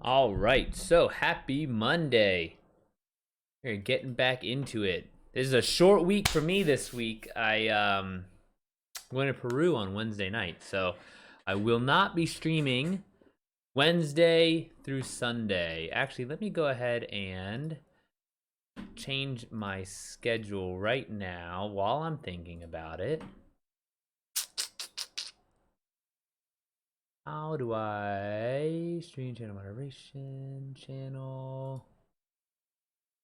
All right, so happy Monday. We're getting back into it. This is a short week for me this week. I going to Peru on Wednesday night, so I will not be streaming Wednesday through Sunday. Actually, let me go ahead and change my schedule right now while I'm thinking about it. How do I stream channel moderation, channel,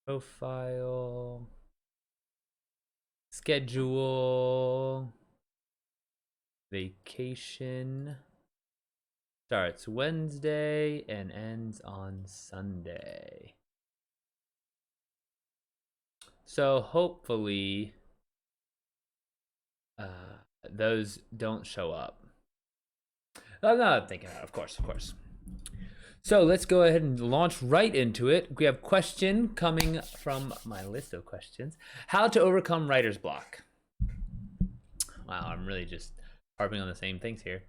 profile, schedule, vacation, starts Wednesday and ends on Sunday. So hopefully those don't show up. I'm not thinking about it, of course. So let's go ahead and launch right into it. We have a question coming from my list of questions. How to overcome writer's block. Wow, I'm really just harping on the same things here.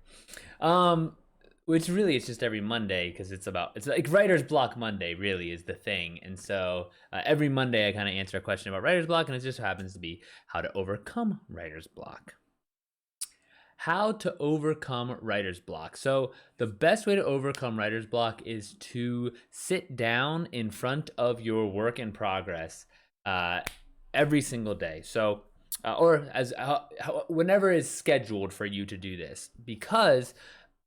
Which really it's just every Monday because it's like writer's block Monday really is the thing. And so every Monday I kind of answer a question about writer's block, and it just happens to be how to overcome writer's block. How to overcome writer's block. So the best way to overcome writer's block is to sit down in front of your work in progress every single day. So whenever is scheduled for you to do this, because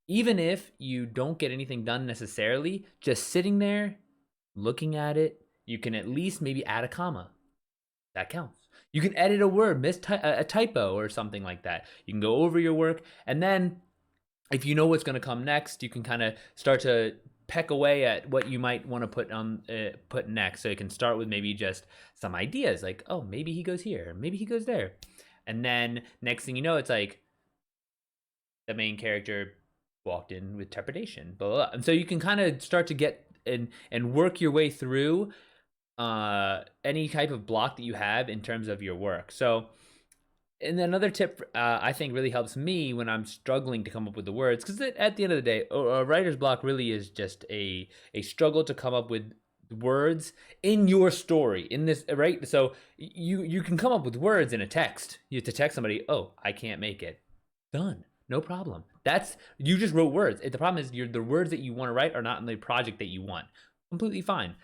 even if you don't get anything done necessarily, just sitting there looking at it, you can at least maybe add a comma. That counts. You can edit a word, a typo or something like that. You can go over your work, and then if you know what's going to come next, you can kind of start to peck away at what you might want to put next. So you can start with maybe just some ideas, like, oh, maybe he goes here, maybe he goes there, and then next thing you know, it's like the main character walked in with trepidation, blah, blah, blah. And so you can kind of start to get and work your way through any type of block that you have in terms of your work. So, and another tip I think really helps me when I'm struggling to come up with the words, because at the end of the day, a writer's block really is just a struggle to come up with words in your story in this, right? So you can come up with words in a text. You have to text somebody, oh, I can't make it. Done. No problem. You just wrote words. The problem is the words that you want to write are not in the project that you want. Completely fine.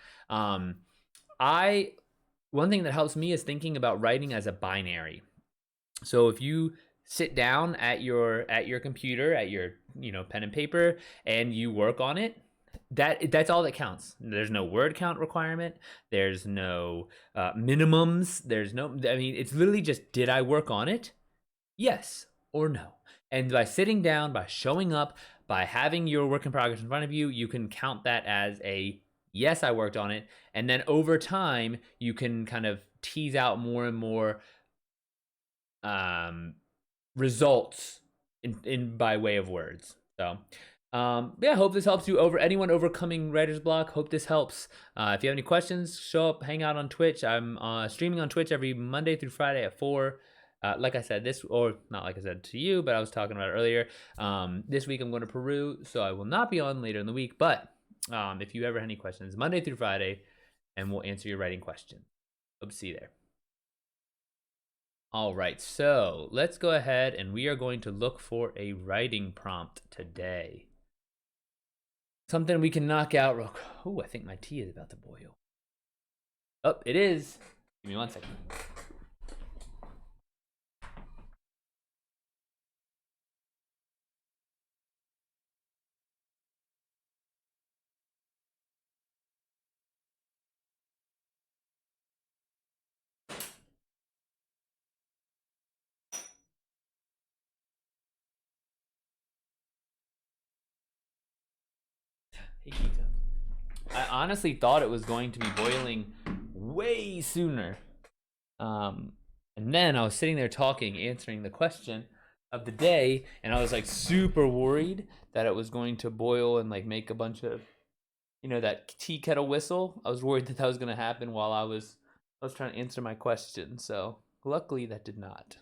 One thing that helps me is thinking about writing as a binary. So if you sit down at your computer, at your pen and paper, and you work on it, that's all that counts. There's no word count requirement. There's no minimums. It's literally just, did I work on it? Yes or no. And by sitting down, by showing up, by having your work in progress in front of you, you can count that as a yes, I worked on it. And then over time, you can kind of tease out more and more results in by way of words. So I hope this helps you anyone overcoming writer's block. Hope this helps. If you have any questions, show up, hang out on Twitch. I'm streaming on Twitch every Monday through Friday at 4. Like I said, not like I said to you, but I was talking about it earlier. This week I'm going to Peru, so I will not be on later in the week. But if you ever have any questions, Monday through Friday, and we'll answer your writing questions. Hope to see you there. All right, so let's go ahead and we are going to look for a writing prompt today. Something we can knock out real quick. Oh, I think my tea is about to boil. Oh, it is. Give me 1 second. I honestly thought it was going to be boiling way sooner. And then I was sitting there talking, answering the question of the day, and I was like super worried that it was going to boil and like make a bunch of, that tea kettle whistle. I was worried that was going to happen while I was trying to answer my question. So luckily that did not.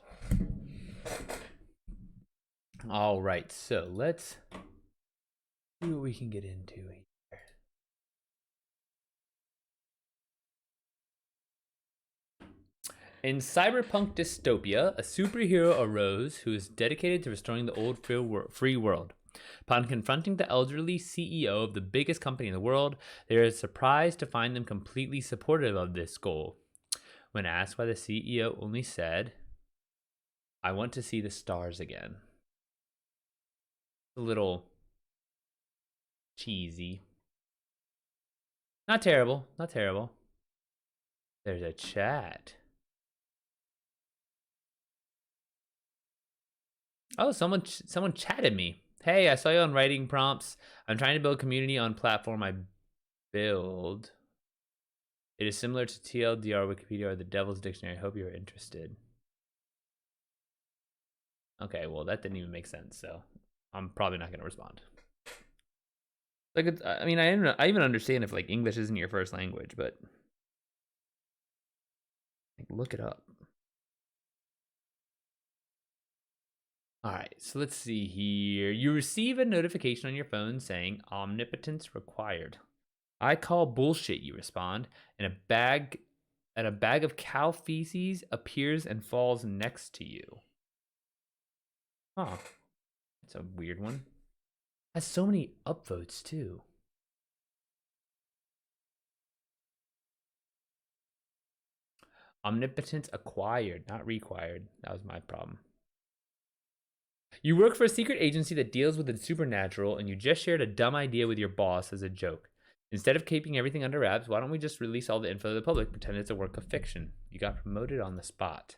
All right, so let's see what we can get into here. In cyberpunk dystopia, a superhero arose who is dedicated to restoring the old free world. Upon confronting the elderly CEO of the biggest company in the world, they are surprised to find them completely supportive of this goal. When asked why the CEO only said, "I want to see the stars again." A little cheesy. Not terrible, not terrible. There's a chat. Oh, someone chatted me. Hey, I saw you on writing prompts. I'm trying to build community on platform I build. It is similar to TLDR, Wikipedia, or the Devil's Dictionary. I hope you're interested. Okay, well, that didn't even make sense, so I'm probably not going to respond. Like, it's, I mean, I even understand if like English isn't your first language, but like, look it up. All right, so let's see here. You receive a notification on your phone saying omnipotence required. I call bullshit, you respond, and a bag of cow feces appears and falls next to you. Huh. That's a weird one. Has so many upvotes too. Omnipotence acquired, not required. That was my problem. You work for a secret agency that deals with the supernatural, and you just shared a dumb idea with your boss as a joke. Instead of keeping everything under wraps, why don't we just release all the info to the public, pretend it's a work of fiction? You got promoted on the spot.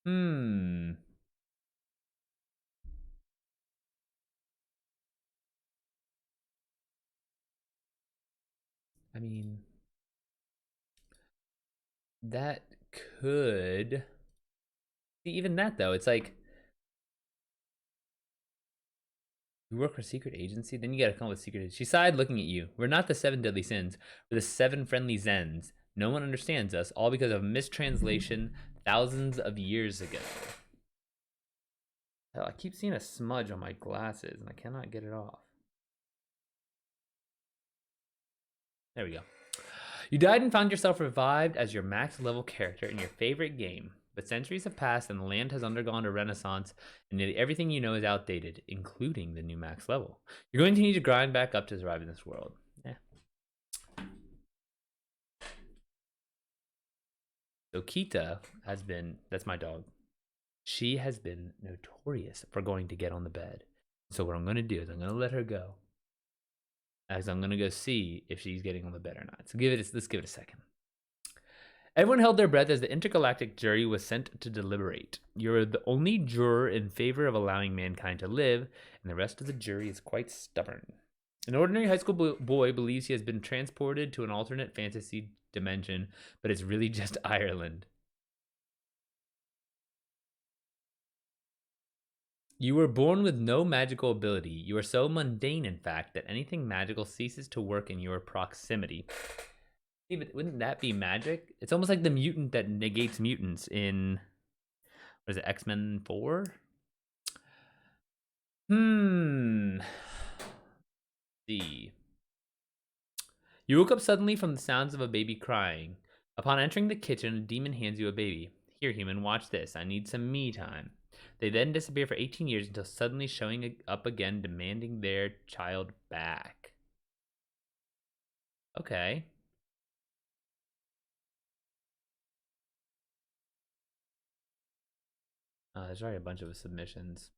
Hmm. I mean, that could... See, even that, though, it's like... You work for a secret agency? Then you gotta come up with secret... She sighed, looking at you. We're not the 7 deadly sins. We're the 7 friendly Zens. No one understands us, all because of mistranslation thousands of years ago. Hell, I keep seeing a smudge on my glasses, and I cannot get it off. There we go. You died and found yourself revived as your max level character in your favorite game. But centuries have passed and the land has undergone a renaissance, and nearly everything you know is outdated, including the new max level. You're going to need to grind back up to survive in this world. Yeah. So Kita has been, that's my dog. She has been notorious for going to get on the bed. So what I'm going to do is I'm going to let her go. As I'm going to go see if she's getting on the bed or not. So let's give it a second. Everyone held their breath as the intergalactic jury was sent to deliberate. You're the only juror in favor of allowing mankind to live, and the rest of the jury is quite stubborn. An ordinary high school boy believes he has been transported to an alternate fantasy dimension, but it's really just Ireland. You were born with no magical ability. You are so mundane, in fact, that anything magical ceases to work in your proximity. Wouldn't that be magic? It's almost like the mutant that negates mutants in, what is it, X-Men 4? See. You woke up suddenly from the sounds of a baby crying. Upon entering the kitchen, a demon hands you a baby. Here, human, watch this. I need some me time. They then disappear for 18 years until suddenly showing up again, demanding their child back. Okay. There's already a bunch of submissions.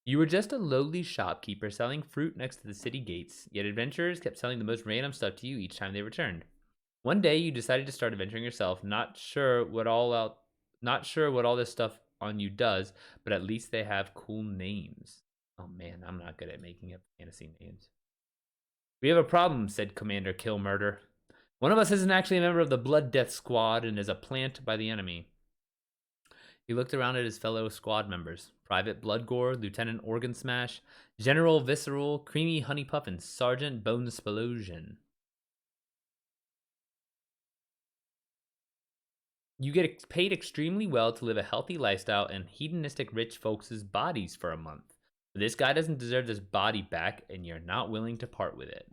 You were just a lowly shopkeeper selling fruit next to the city gates, yet adventurers kept selling the most random stuff to you each time they returned. One day, you decided to start adventuring yourself, not sure what all this stuff on you does, but at least they have cool names. Oh man, I'm not good at making up fantasy names. We have a problem, said Commander Kill Murder. One of us isn't actually a member of the Blood Death Squad and is a plant by the enemy. He looked around at his fellow squad members. Private Bloodgore, Lieutenant Organ Smash, General Visceral, Creamy Honey Puff, and Sergeant Bone Splosion. You get paid extremely well to live a healthy lifestyle in hedonistic rich folks' bodies for a month. But this guy doesn't deserve this body back, and you're not willing to part with it.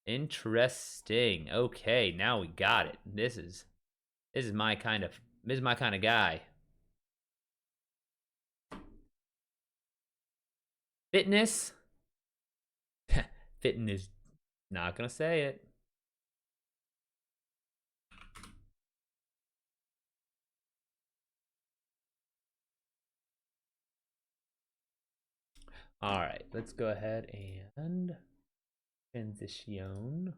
Interesting. Okay, now we got it. This is my kind of guy. Fitness. Fitness. Not gonna say it. All right, let's go ahead and transition.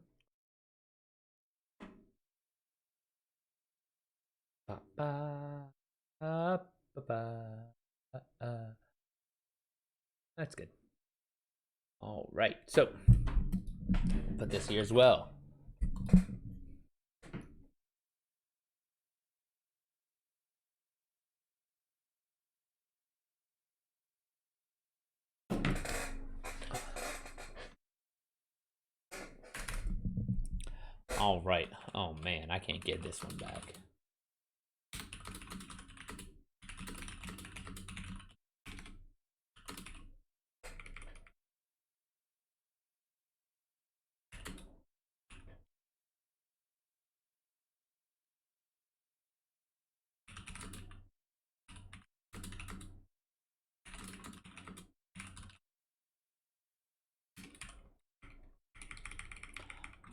Ba ba ba ba ba. That's good. All right, so put this here as well. All right. Oh man, I can't get this one back.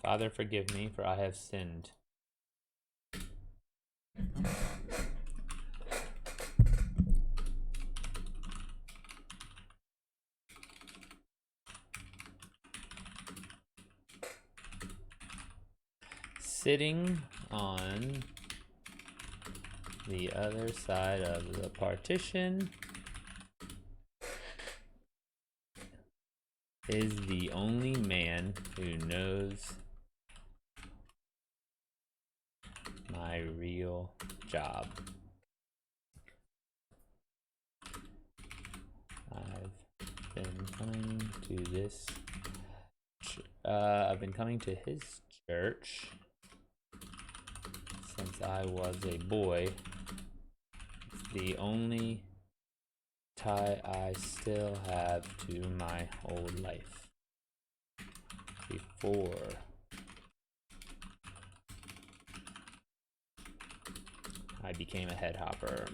Father, forgive me, for I have sinned. Sitting on the other side of the partition is the only man who knows my real job. I've been coming to this. I've been coming to his church since I was a boy. It's the only tie I still have to my old life before I became a head hopper.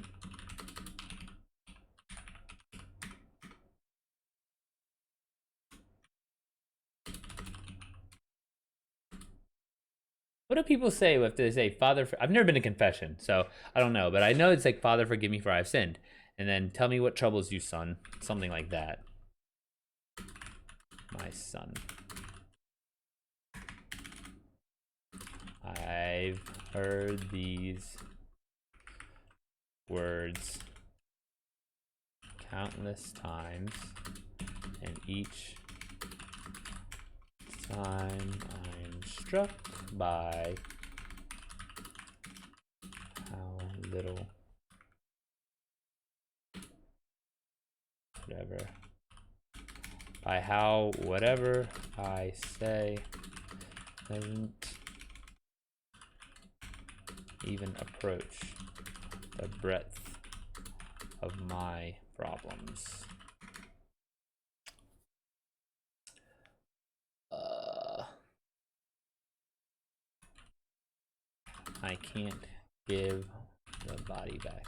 What do people say if they say, Father, I've never been to confession, so I don't know, but I know it's like, Father, forgive me for I've sinned. And then tell me what troubles you, son. Something like that. My son. I've heard these words countless times, and each time I'm struck by how little whatever I say doesn't even approach the breadth of my problems. I can't give the body back.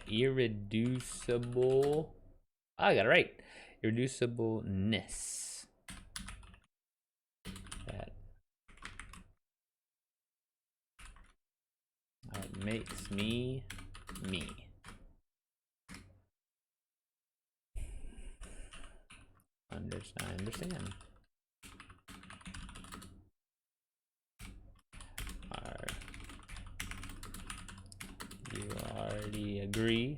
irreducible. Oh, I got it right. Irreducibleness. That makes me me. I understand. You already agree.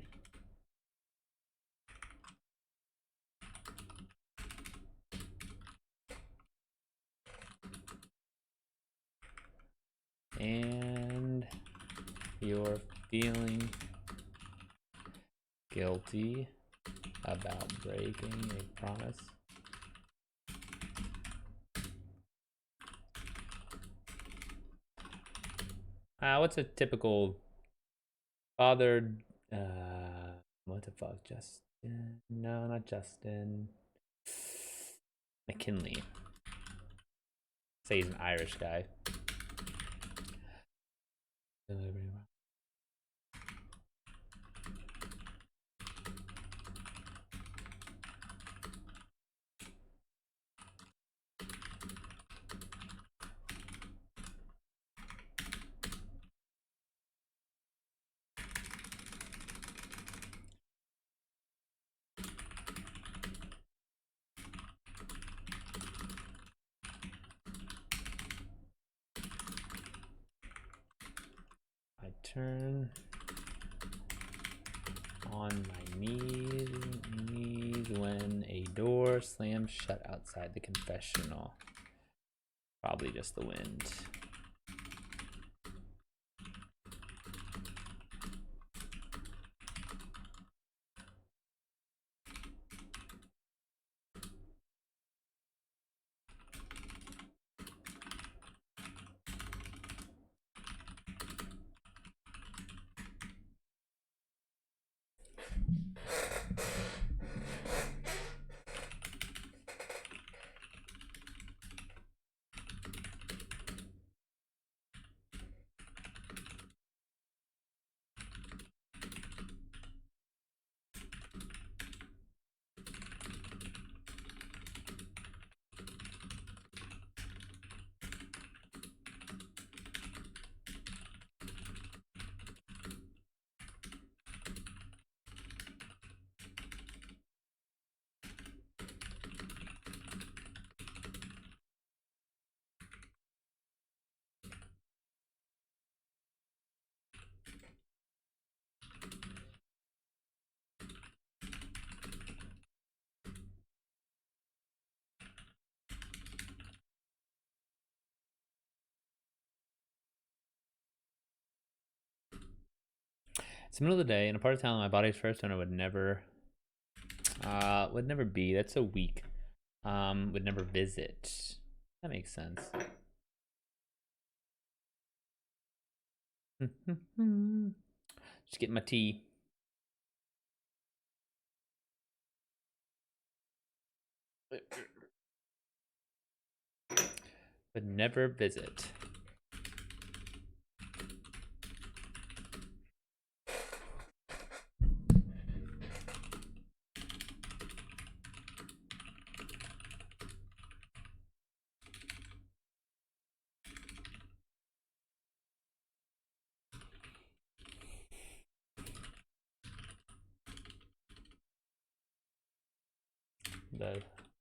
And you're feeling guilty about breaking a promise. What's a typical father? What the fuck, Justin? No, not Justin. McKinley. Say he's an Irish guy. I turn on my knees when a door slams shut outside the confessional. Probably just the wind. It's the middle of the day in a part of town my body's first owner would never be. That's so weak. Would never visit. That makes sense. Just getting my tea. Would never visit.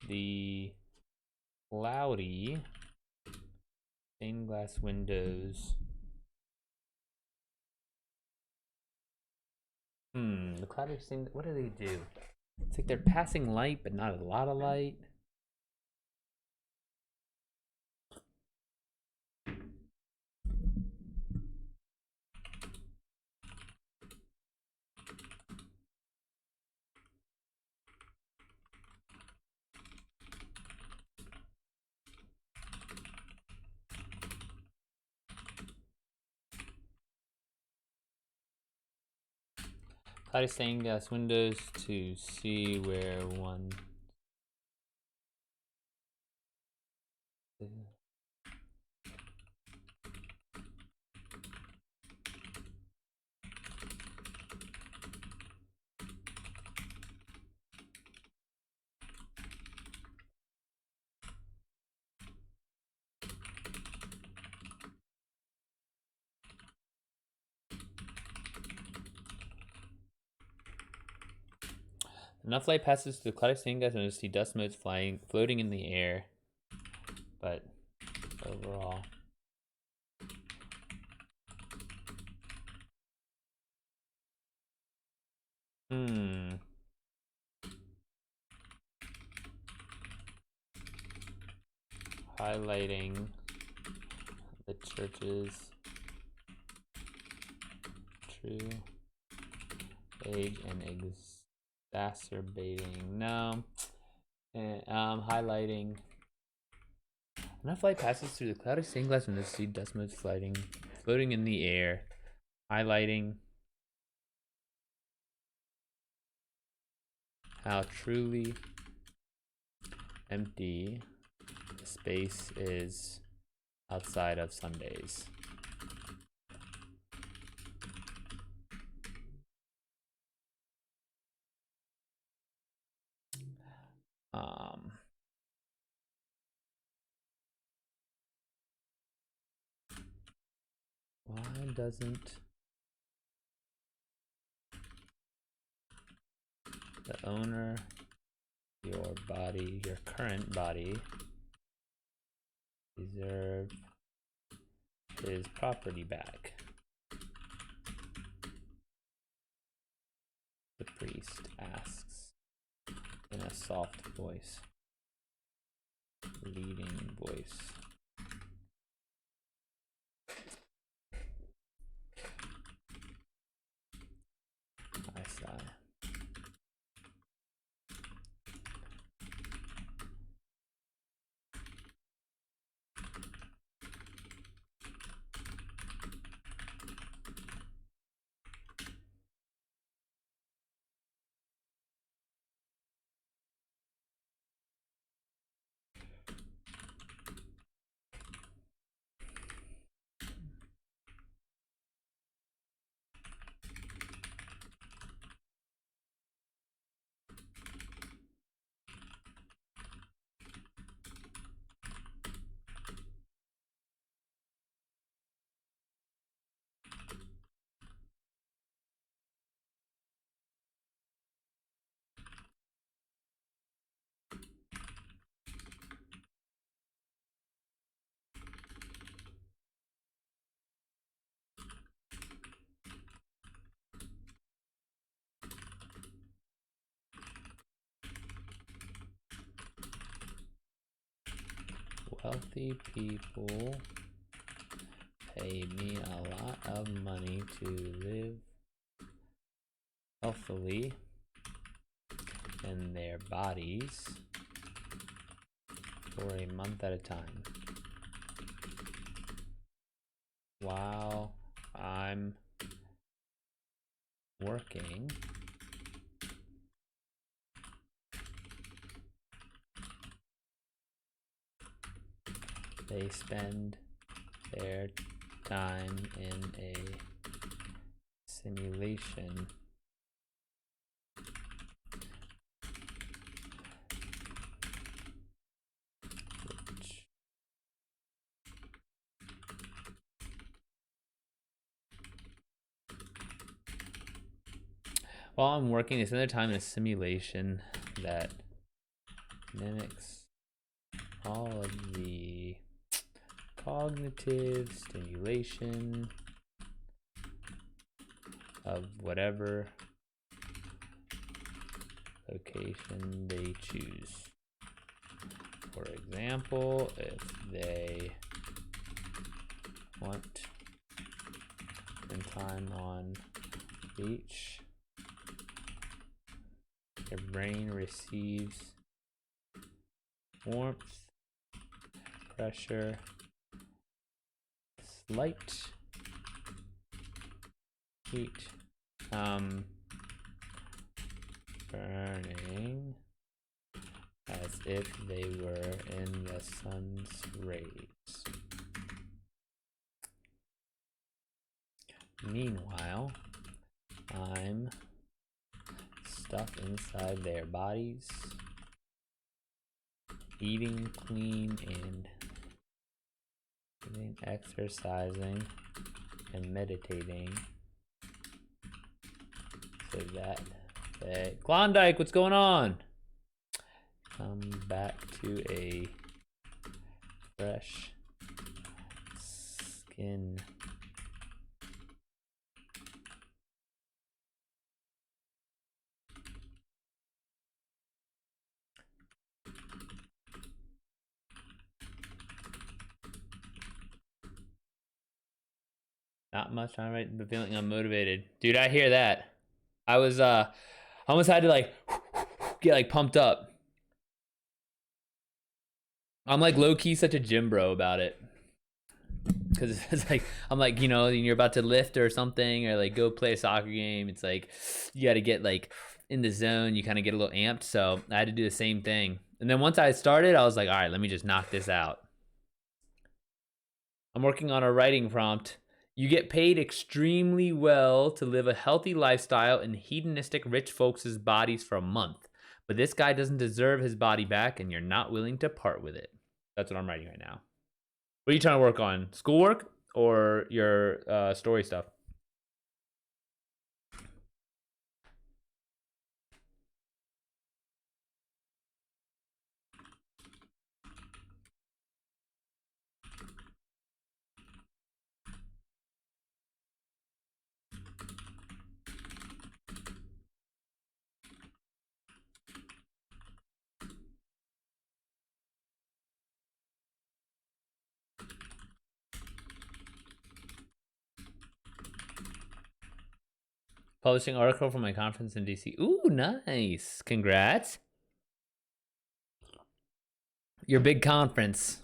The cloudy stained glass windows. The cloudy stained. What do they do? It's like they're passing light, but not a lot of light. Cloudy stained glass windows to see where one. Enough light passes through the cloud of stained glass windows to see dust motes floating in the air. But overall, highlighting the church's true age and exacerbating. No. Highlighting. Enough light passes through the cloud of stained glass windows to see dust motes floating in the air. Highlighting how truly empty the space is outside of Sundays. Why doesn't the owner, your body, your current body, deserve his property back? The priest asks in a soft voice, leading voice. I sigh. Wealthy people pay me a lot of money to live healthily in their bodies for a month at a time, while I'm working they spend their time in a simulation which while I'm working, they spend their time in a simulation that mimics all of the cognitive stimulation of whatever location they choose. For example, if they want to spend time on the beach, their brain receives warmth, pressure, slight heat, burning as if they were in the sun's rays. Meanwhile, I'm stuck inside their bodies, eating clean and exercising and meditating so that Hey, Klondike, what's going on? Come back to a fresh skin. Not much. I'm right, but feeling unmotivated. Dude, I hear that. I was I almost had to like get like pumped up. I'm like low key such a gym bro about it. Cause it's like I'm like, you know, you're about to lift or something or like go play a soccer game. It's like you gotta get like in the zone, you kind of get a little amped. So I had to do the same thing. And then once I started, I was like, all right, let me just knock this out. I'm working on a writing prompt. You get paid extremely well to live a healthy lifestyle in hedonistic rich folks' bodies for a month. But this guy doesn't deserve his body back, and you're not willing to part with it. That's what I'm writing right now. What are you trying to work on? Schoolwork or your story stuff? Publishing article for my conference in DC. Ooh, nice. Congrats. Your big conference.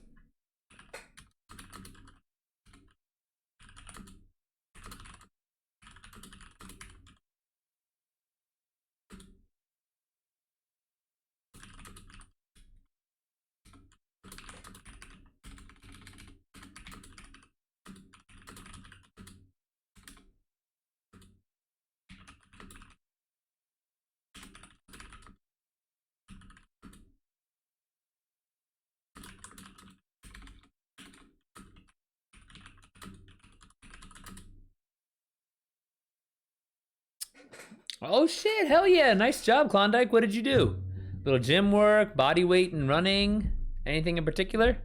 Oh shit, hell yeah. Nice job, Klondike. What did you do? Little gym work, body weight and running? Anything in particular?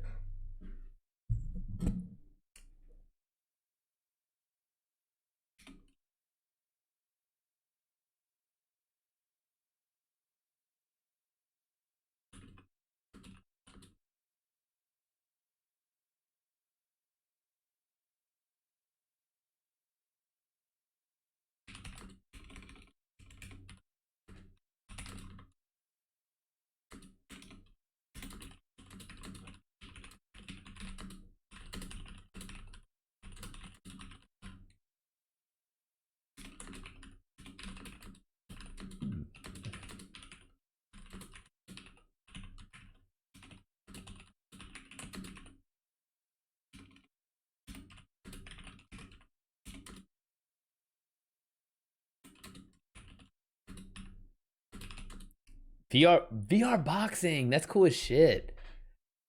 VR boxing. That's cool as shit.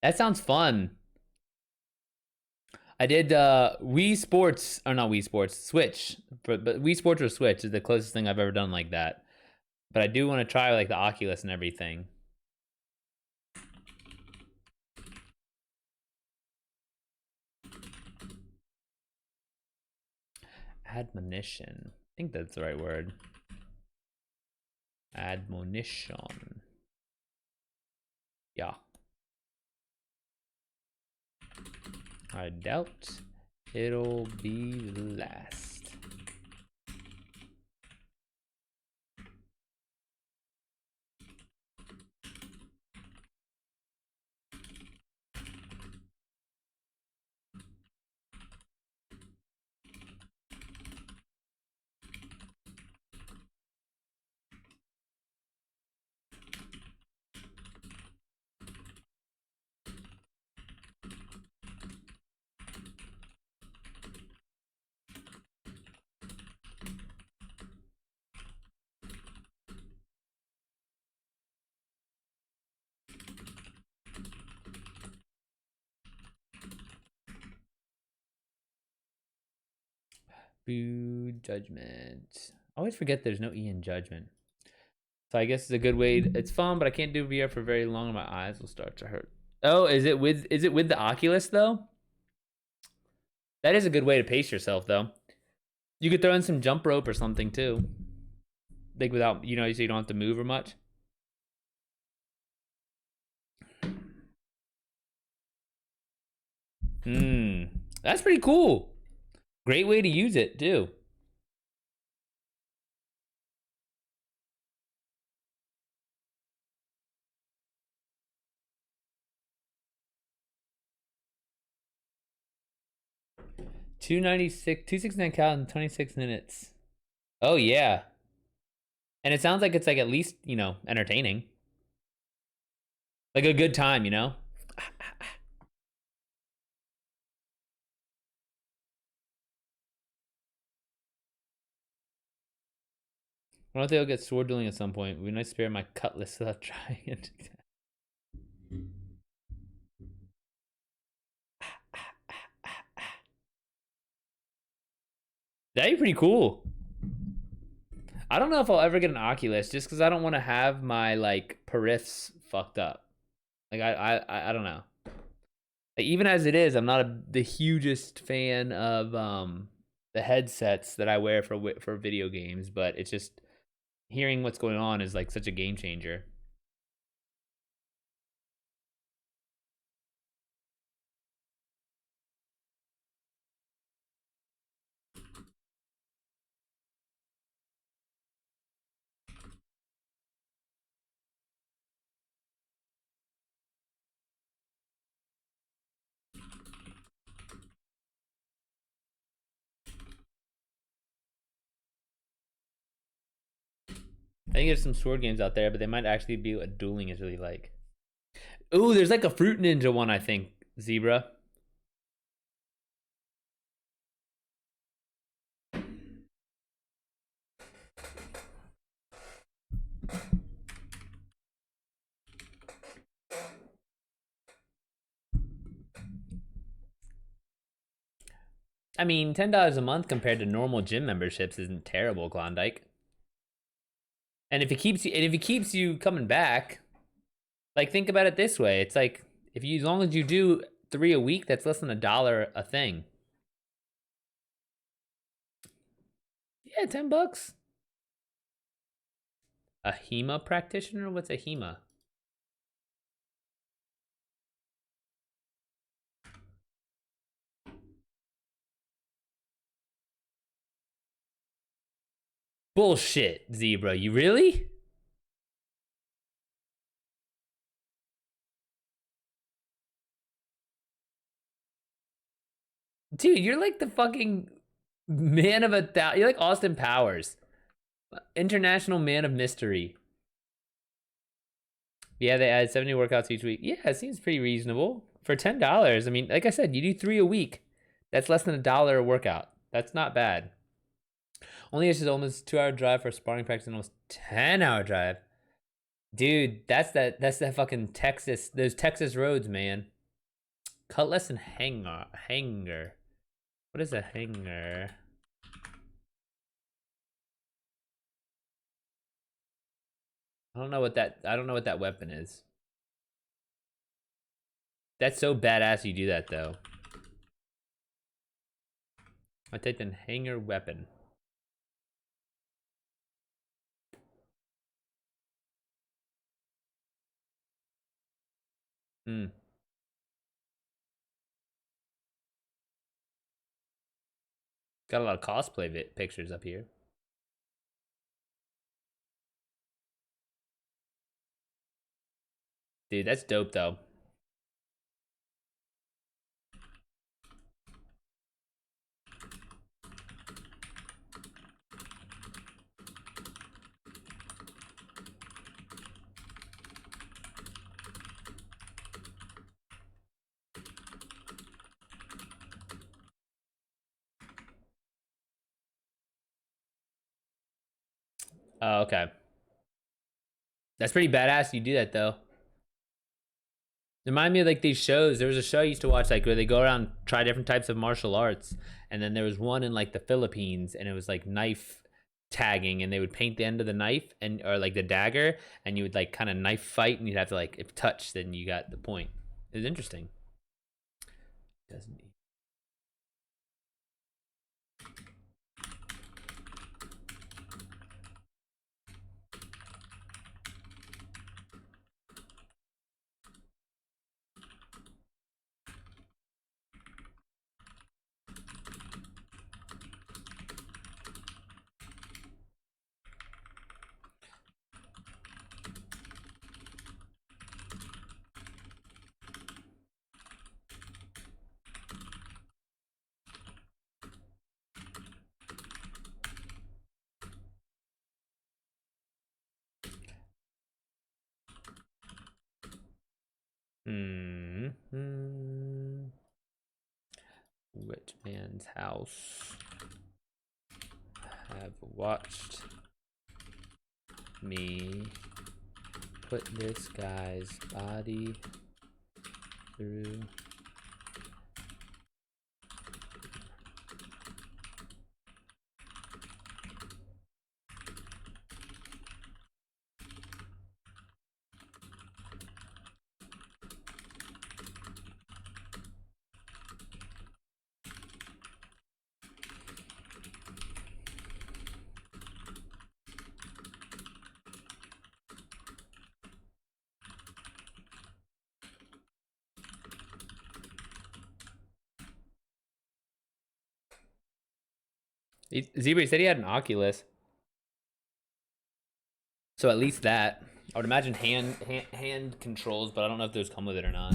That sounds fun. I did Wii Sports, or not Wii Sports, Switch. But Wii Sports or Switch is the closest thing I've ever done like that. But I do want to try like the Oculus and everything. Admonition. I think that's the right word. Admonition. Yeah. I doubt it'll be the last. Boo, judgment. I always forget there's no E in judgment. So I guess it's a good way. It's fun, but I can't do VR for very long. My eyes will start to hurt. Oh, is it with the Oculus though? That is a good way to pace yourself though. You could throw in some jump rope or something too. Like without, so you don't have to move or much. That's pretty cool. Great way to use it too. $269 cal in 26 minutes. Oh yeah. And it sounds like it's like at least, entertaining. Like a good time, I don't think I'll get sword dueling at some point. Would be nice to spare my cutlass without trying it. That'd be pretty cool. I don't know if I'll ever get an Oculus just because I don't want to have my like periffs fucked up. Like I don't know. Like, even as it is, I'm not the hugest fan of the headsets that I wear for video games, but it's just hearing what's going on is like such a game changer. I think there's some sword games out there, but they might actually be what dueling is really like. Ooh, there's like a Fruit Ninja one, I think, Zebra. I mean, $10 a month compared to normal gym memberships isn't terrible, Klondike. And if it keeps you coming back, like think about it this way: it's like as long as you do 3 a week, that's less than $1 a thing. Yeah, $10. A HEMA practitioner? What's a HEMA? Bullshit, Zebra. You really? Dude, you're like the fucking man of you're like Austin Powers. International man of mystery. Yeah, they add 70 workouts each week. Yeah, it seems pretty reasonable. For $10, I mean, like I said, you do 3 a week. That's less than $1 a workout. That's not bad. Only it's just almost 2-hour drive for sparring practice and almost 10-hour drive. Dude, that's that fucking Texas, those Texas roads, man. Cutlass and hanger. What is a hanger? I don't know what that weapon is. That's so badass you do that though. I typed in hanger weapon. Got a lot of cosplay pictures up here. Dude, that's dope though. Oh, okay. That's pretty badass you do that though. Remind me of like these shows. There was a show I used to watch like where they go around try different types of martial arts, and then there was one in like the Philippines, and it was like knife tagging, and they would paint the end of the knife and or like the dagger, and you would like kind of knife fight, and you'd have to like if touch, then you got the point. It was interesting. Doesn't he? Which man's house have watched me put this guy's body through? Zebra said he had an Oculus, so at least that. I would imagine hand controls, but I don't know if those come with it or not.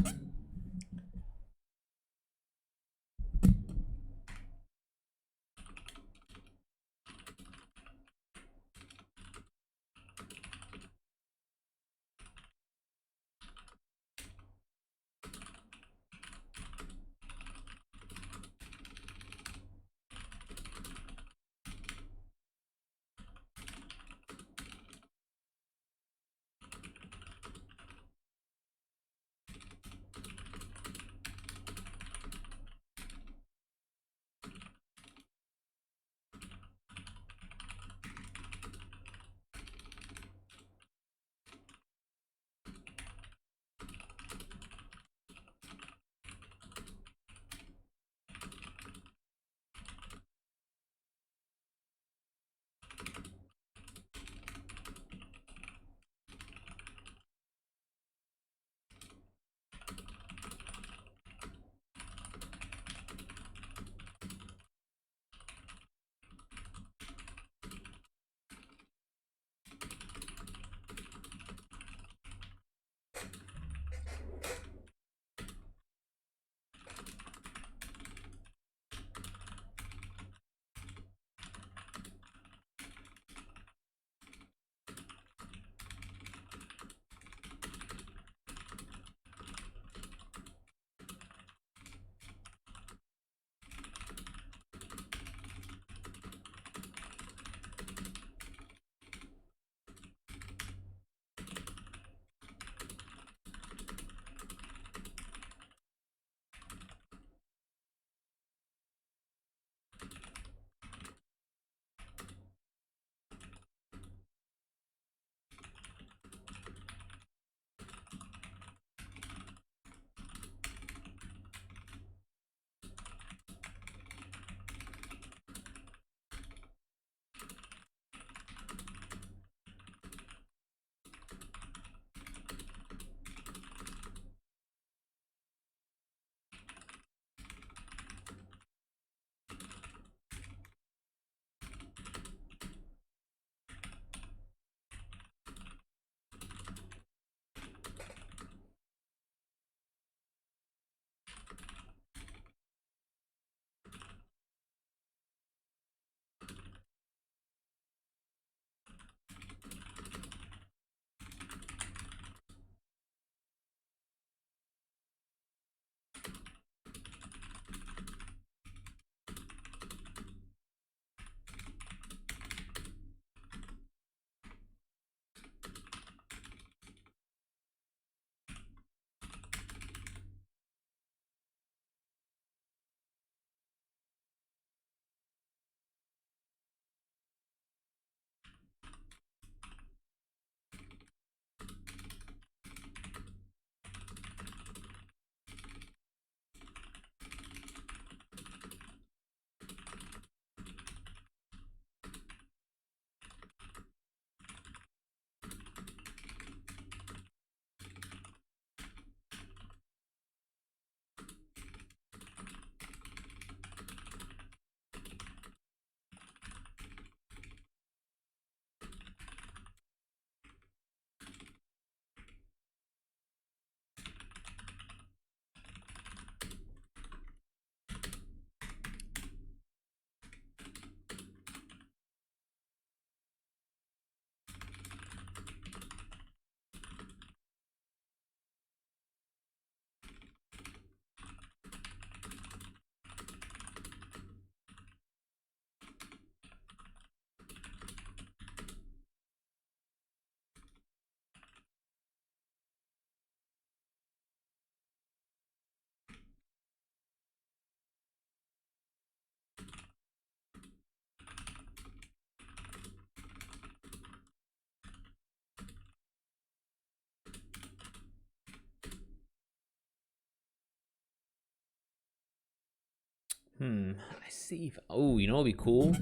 I see. Oh, you know what'd be cool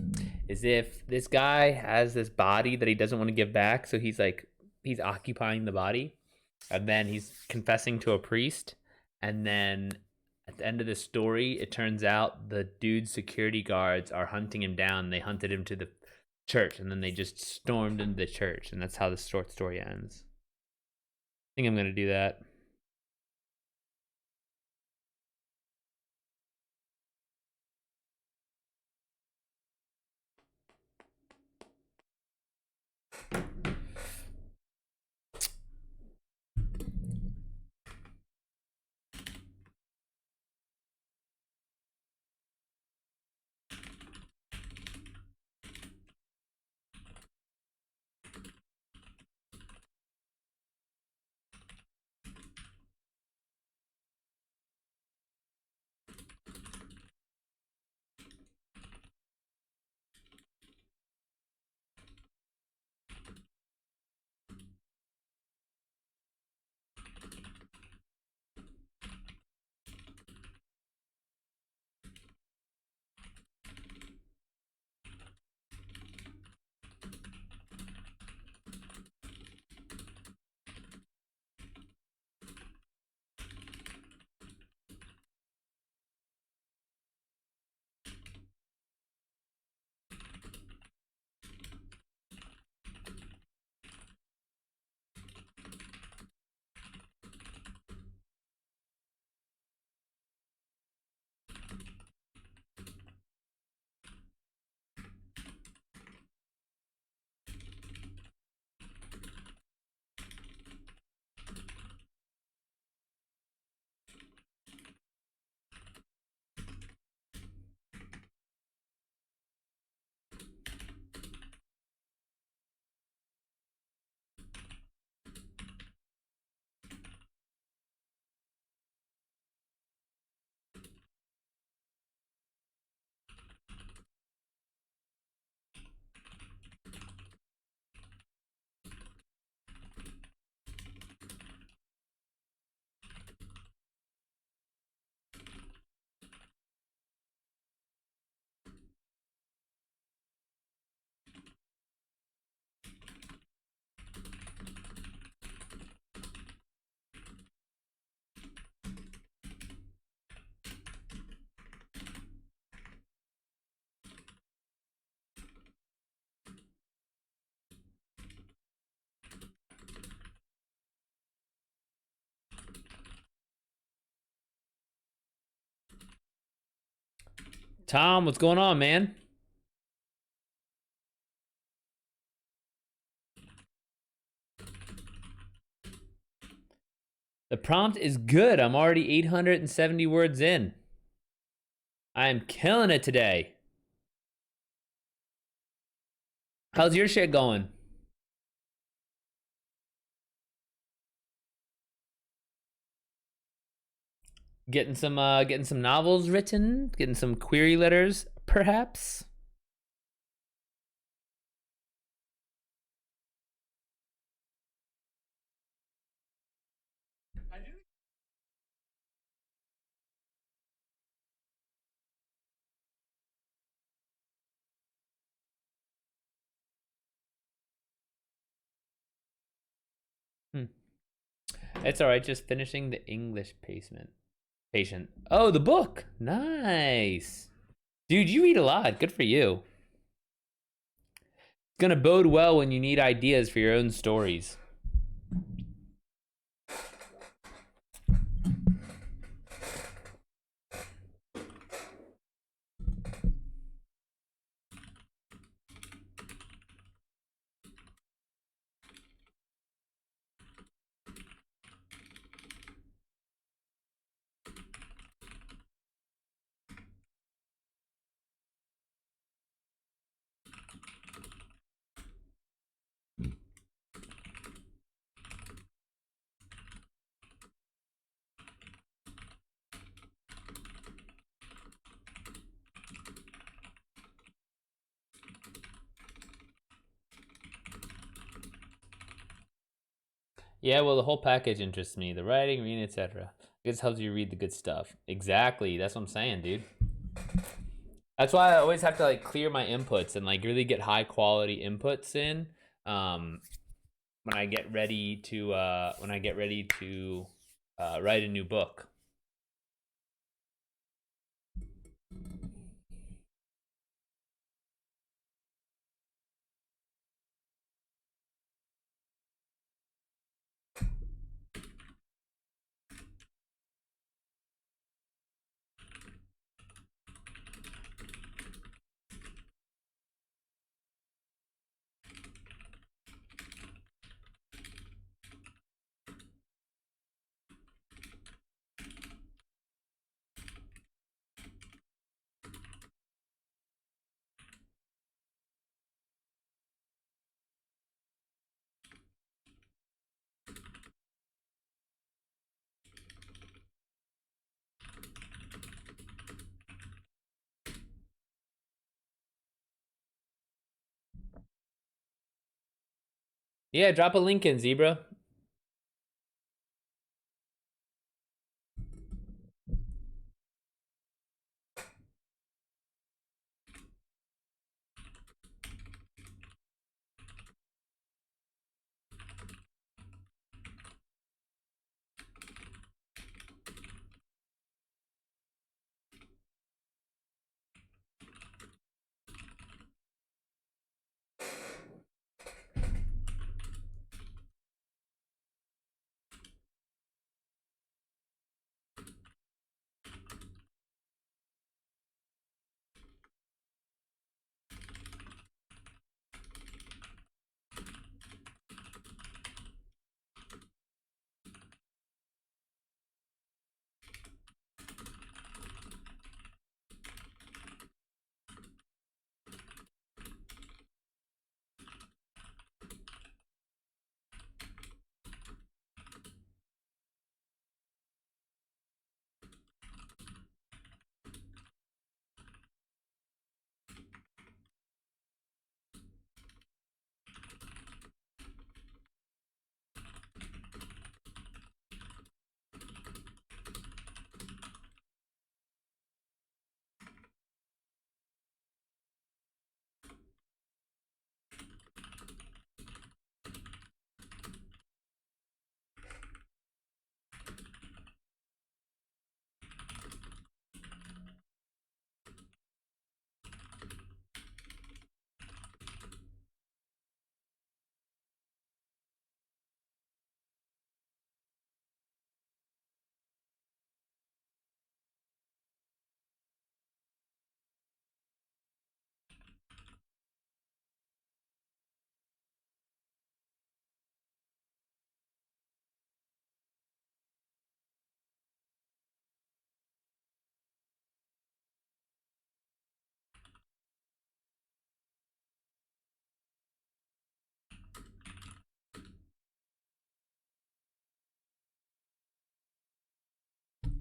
is if this guy has this body that he doesn't want to give back, so he's occupying the body, and then he's confessing to a priest, and then at the end of the story, it turns out the dude's security guards are hunting him down. They hunted him to the church, and then they just stormed into the church, and that's how the short story ends. I think I'm gonna do that. Tom, what's going on, man? The prompt is good. I'm already 870 words in. I'm killing it today. How's your shit going? Getting some novels written, getting some query letters, perhaps. Hmm. It's all right. Just finishing the English patient. Oh, the book. Nice, dude. You read a lot. Good for you. It's gonna bode well when you need ideas for your own stories. Yeah, well, the whole package interests me. The writing, reading, etc. It just helps you read the good stuff. Exactly. That's what I'm saying, dude. That's why I always have to like clear my inputs and like really get high quality inputs in when I get ready to write a new book. Yeah, drop a link in, Zebra.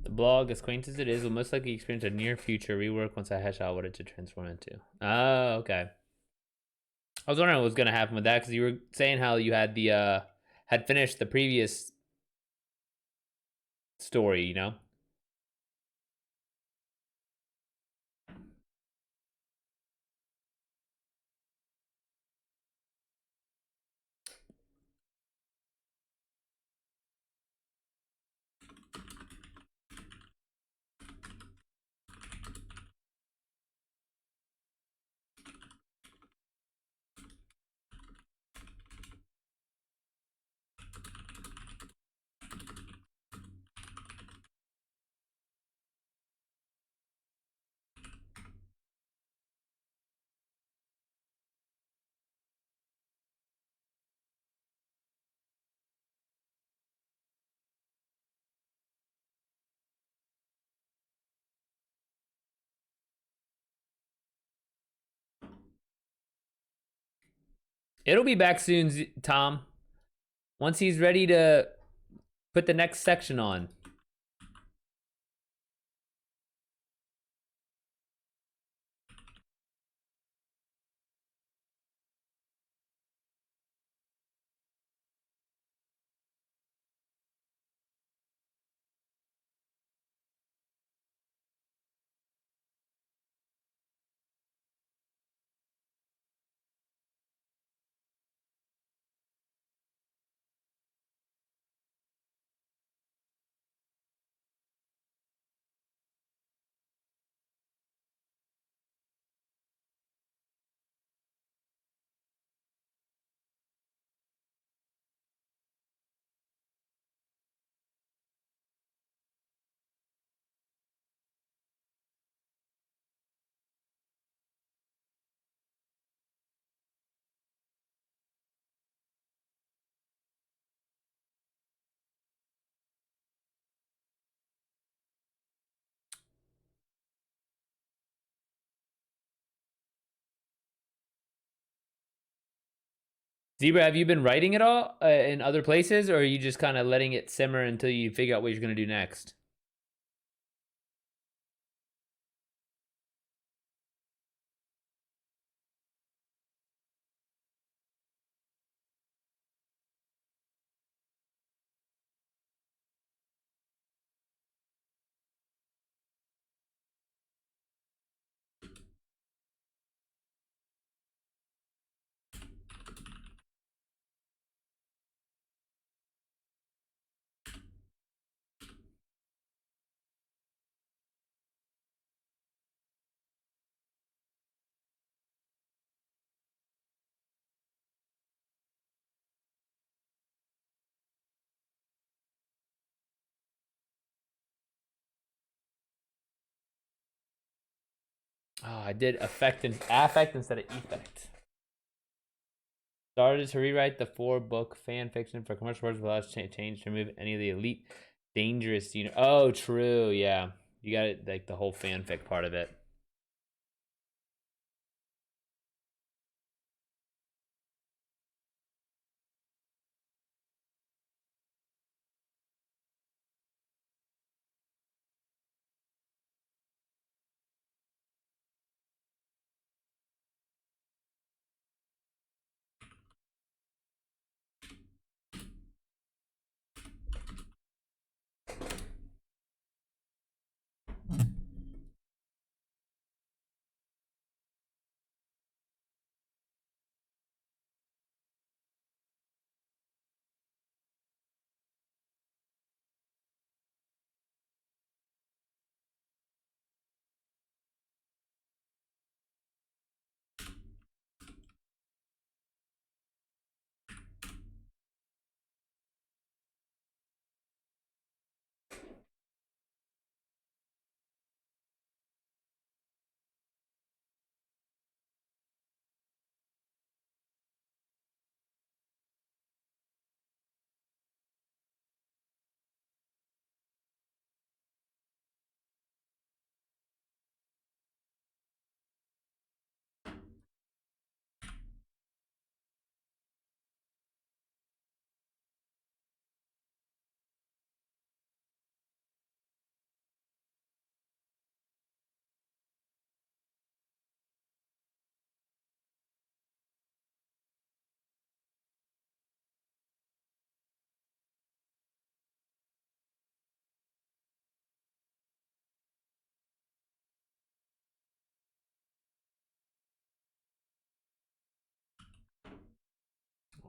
The blog, as quaint as it is, will most likely experience a near future rework once I hash out what it to transform into. Oh, okay. I was wondering what was gonna happen with that because you were saying how you had the had finished the previous story, you know? It'll be back soon, Tom. Once he's ready to put the next section on. Zebra, have you been writing at all in other places, or are you just kind of letting it simmer until you figure out what you're going to do next? Oh, I did affect instead of effect. Started to rewrite the 4-book fan fiction for commercial words without change to remove any of the elite dangerous Oh, true. Yeah, you got it. Like the whole fanfic part of it.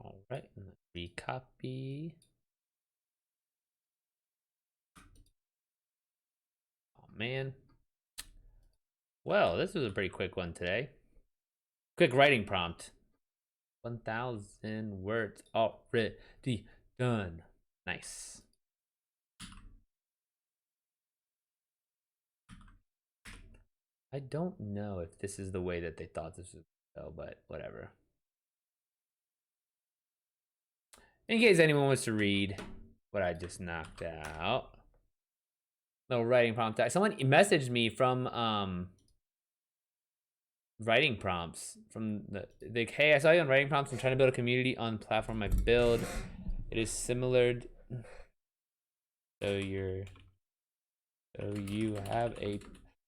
All right, and recopy. Oh man. Well, this was a pretty quick one today. Quick writing prompt. 1,000 words already done. Nice. I don't know if this is the way that they thought this would go, but whatever. In case anyone wants to read what I just knocked out. Little writing prompt. Someone messaged me from writing prompts from like, hey, I saw you on writing prompts. I'm trying to build a community on the platform I build. It is similar. So you have a.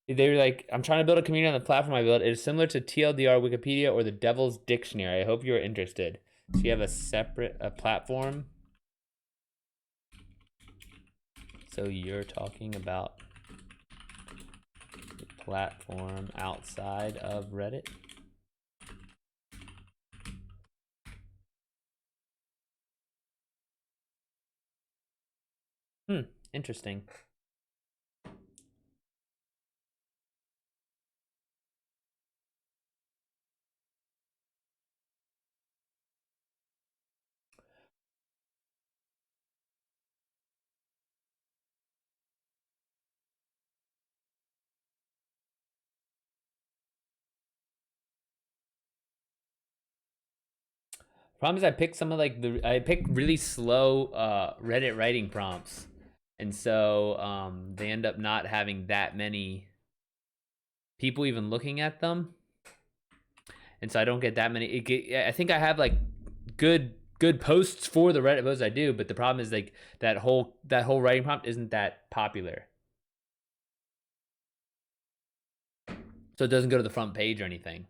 They were like, I'm trying to build a community on the platform I built. It is similar to TLDR, Wikipedia, or the Devil's Dictionary. I hope you are interested. So you have a separate platform. So you're talking about the platform outside of Reddit? Interesting. Problem is, I picked some of I picked really slow Reddit writing prompts, and so they end up not having that many people even looking at them, and so I don't get that many. I think I have like good posts for the Reddit posts I do, but the problem is like that whole writing prompt isn't that popular. So it doesn't go to the front page or anything.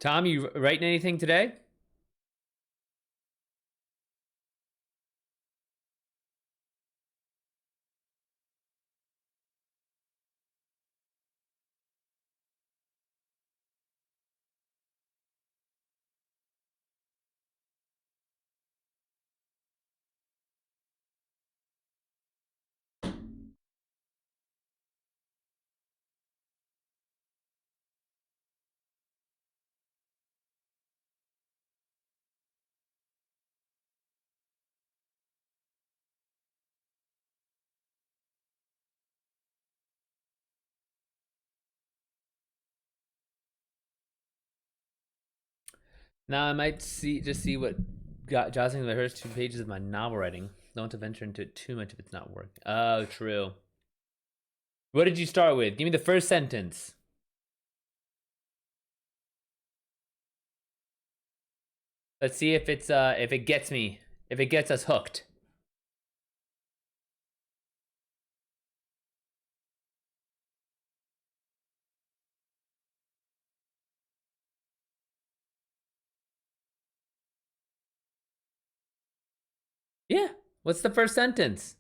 Tom, you writing anything today? Now I might see what jotting the first 2 pages of my novel writing. Don't want to venture into it too much if it's not working. Oh, true. What did you start with? Give me the first sentence. Let's see if it's if it gets me, if it gets us hooked. Yeah. What's the first sentence?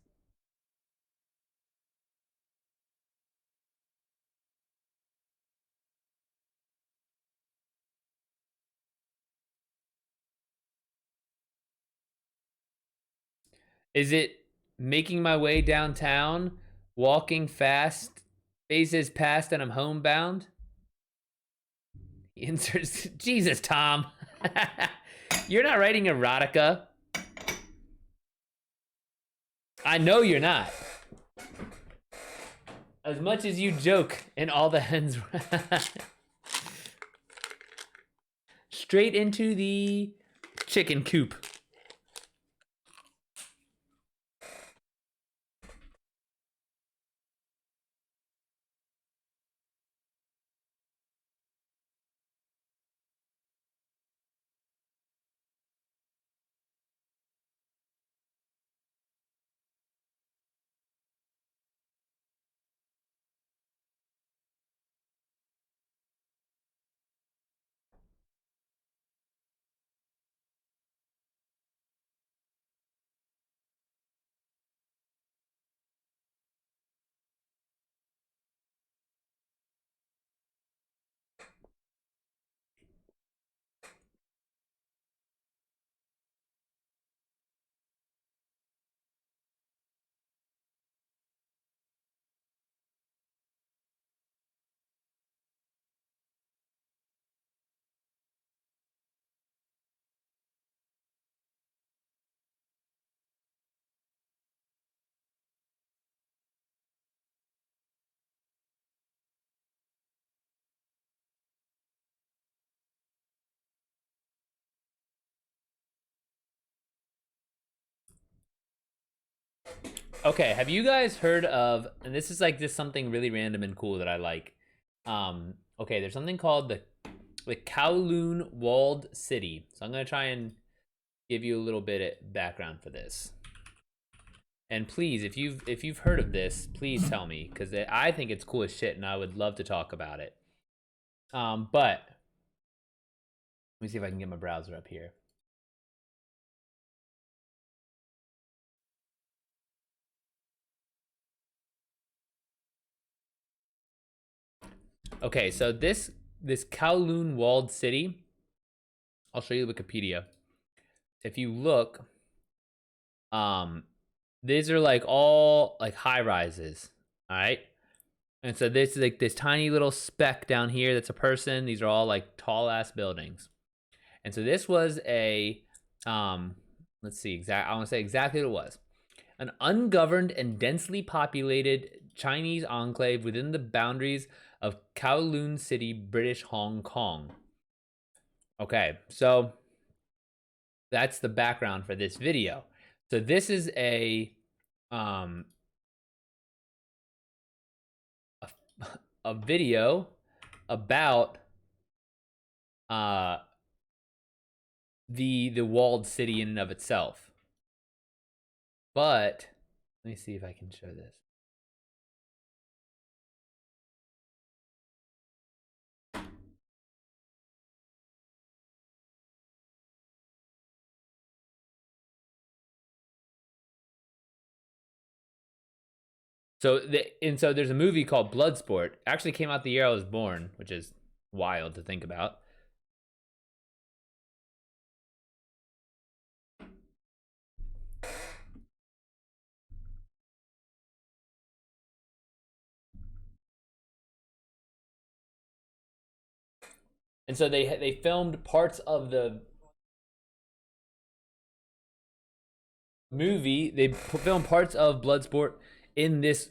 Is it making my way downtown, walking fast, phases past, and I'm homebound? Inserts. Jesus, Tom. You're not writing erotica. I know you're not. As much as you joke and all the hens. Straight into the chicken coop. Okay, have you guys heard of, and this is like just something really random and cool that I like. Okay, there's something called the Kowloon Walled City. So I'm gonna try and give you a little bit of background for this. And please, if you've heard of this, please tell me, because I think it's cool as shit, and I would love to talk about it. But let me see if I can get my browser up here. Okay, so this Kowloon Walled City, I'll show you Wikipedia. If you look, these are like all like high rises, all right? And so this is like this tiny little speck down here that's a person. These are all like tall ass buildings. And so this was a let's see, I want to say exactly what it was. An ungoverned and densely populated Chinese enclave within the boundaries of Kowloon City, British Hong Kong. Okay, so that's the background for this video. So this is um a, a video about uh the walled city in and of itself. But let me see if I can show this. So there's a movie called Bloodsport. Actually came out the year I was born, which is wild to think about. And so they filmed parts of the movie. They filmed parts of Bloodsport in this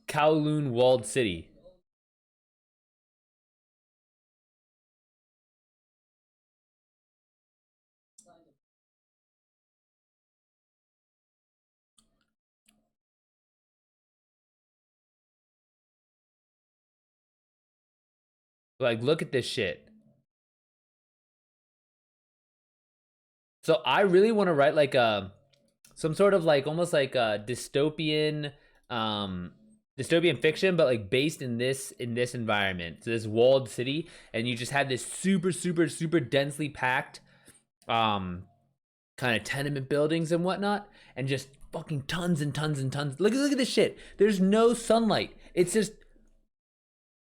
Kowloon walled city. Like, look at this shit. So I really want to write like a some sort of like almost like a dystopian fiction, but like based in this environment. So this walled city, and you just have this super densely packed kind of tenement buildings and whatnot, and just fucking tons and tons and tons. Look at this shit. There's no sunlight. It's just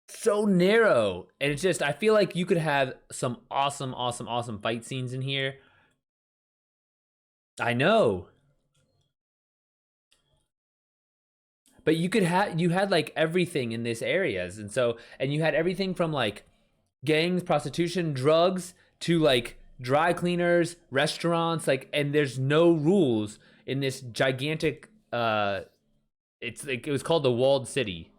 so narrow, and it's just I feel like you could have some awesome fight scenes in here. I know. But you had like everything in these areas, and you had everything from like gangs, prostitution, drugs to like dry cleaners, restaurants, like, and there's no rules in this gigantic it's like it was called the walled city.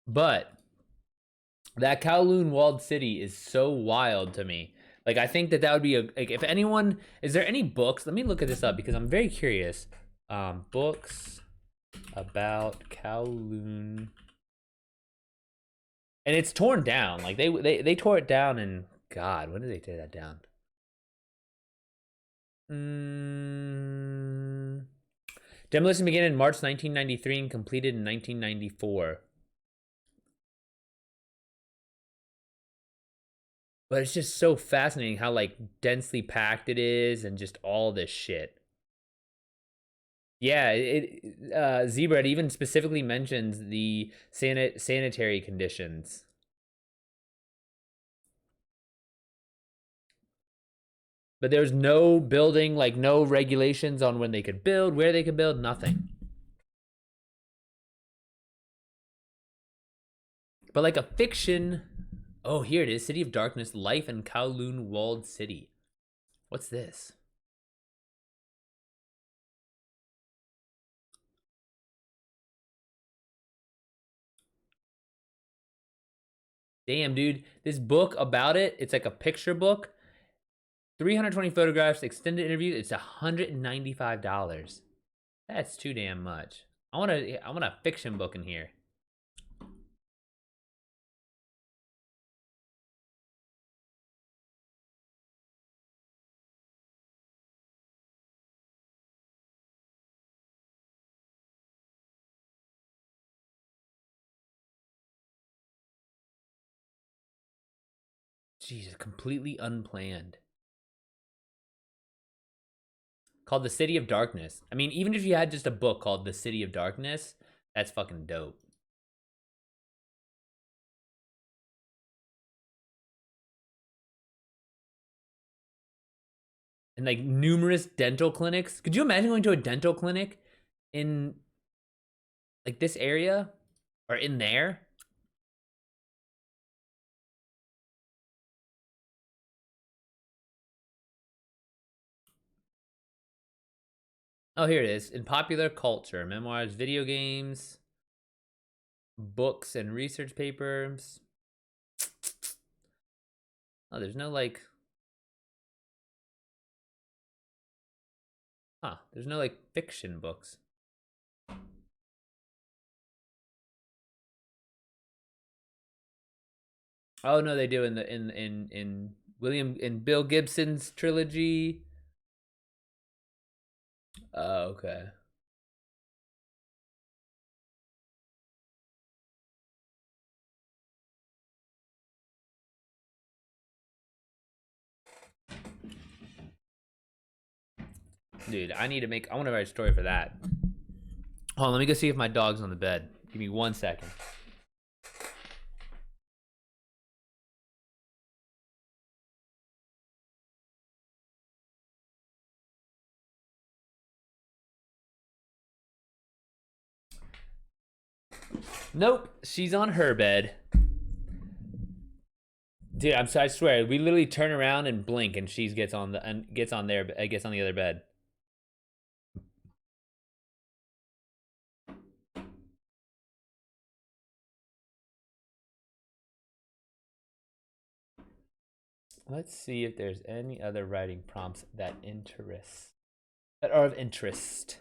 But that Kowloon walled city is so wild to me. Like I think that would be a like if anyone is there any books? Let me look at this up because I'm very curious. Books about Kowloon, and it's torn down. Like they tore it down, and God, when did they tear that down? Mm, Demolition began in March 1993 and completed in 1994. But it's just so fascinating how like densely packed it is, and just all this shit. Yeah, Zebra it even specifically mentions the sanitary conditions. But there's no building, like no regulations on when they could build, where they could build, nothing. But like a fiction. Oh, here it is. City of Darkness, Life in Kowloon Walled City. What's this? Damn, dude. This book about it, it's like a picture book. 320 photographs, extended interview. It's $195. That's too damn much. I want a fiction book in here. Jesus, completely unplanned. Called The City of Darkness. I mean, even if you had just a book called The City of Darkness, that's fucking dope. and like numerous dental clinics. Could you imagine going to a dental clinic in like this area or in there? Oh, here it is. In popular culture, memoirs, video games, books, and research papers. Oh, there's no like, there's no like fiction books. Oh no, they do in the in William in Bill Gibson's trilogy. Oh, okay. Dude, I want to write a story for that. Hold on, let me go see if my dog's on the bed. Give me 1 second. Nope, she's on her bed. Dude, I swear, we literally turn around and blink, and she gets on gets on the other bed. Let's see if there's any other writing prompts that are of interest.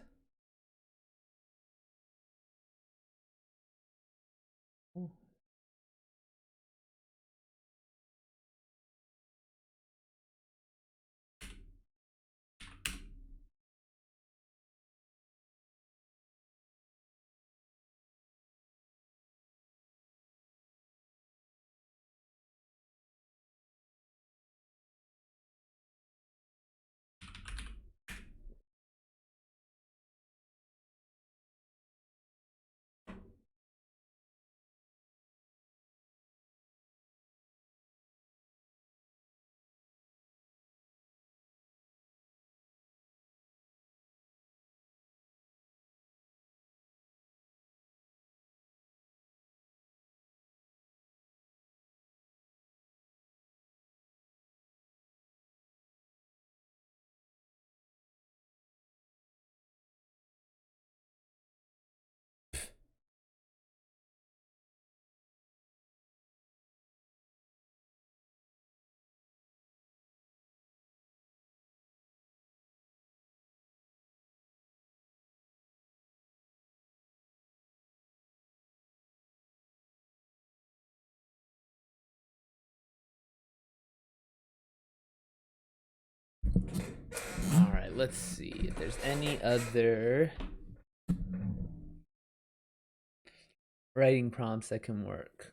All right, let's see if there's any other writing prompts that can work.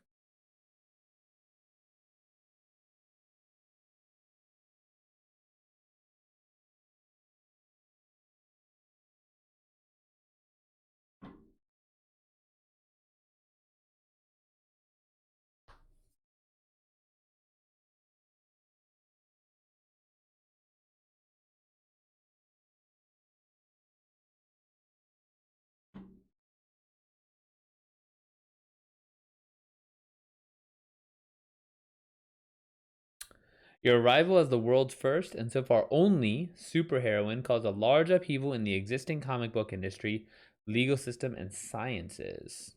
Your arrival as the world's first, and so far only, superheroine caused a large upheaval in the existing comic book industry, legal system, and sciences.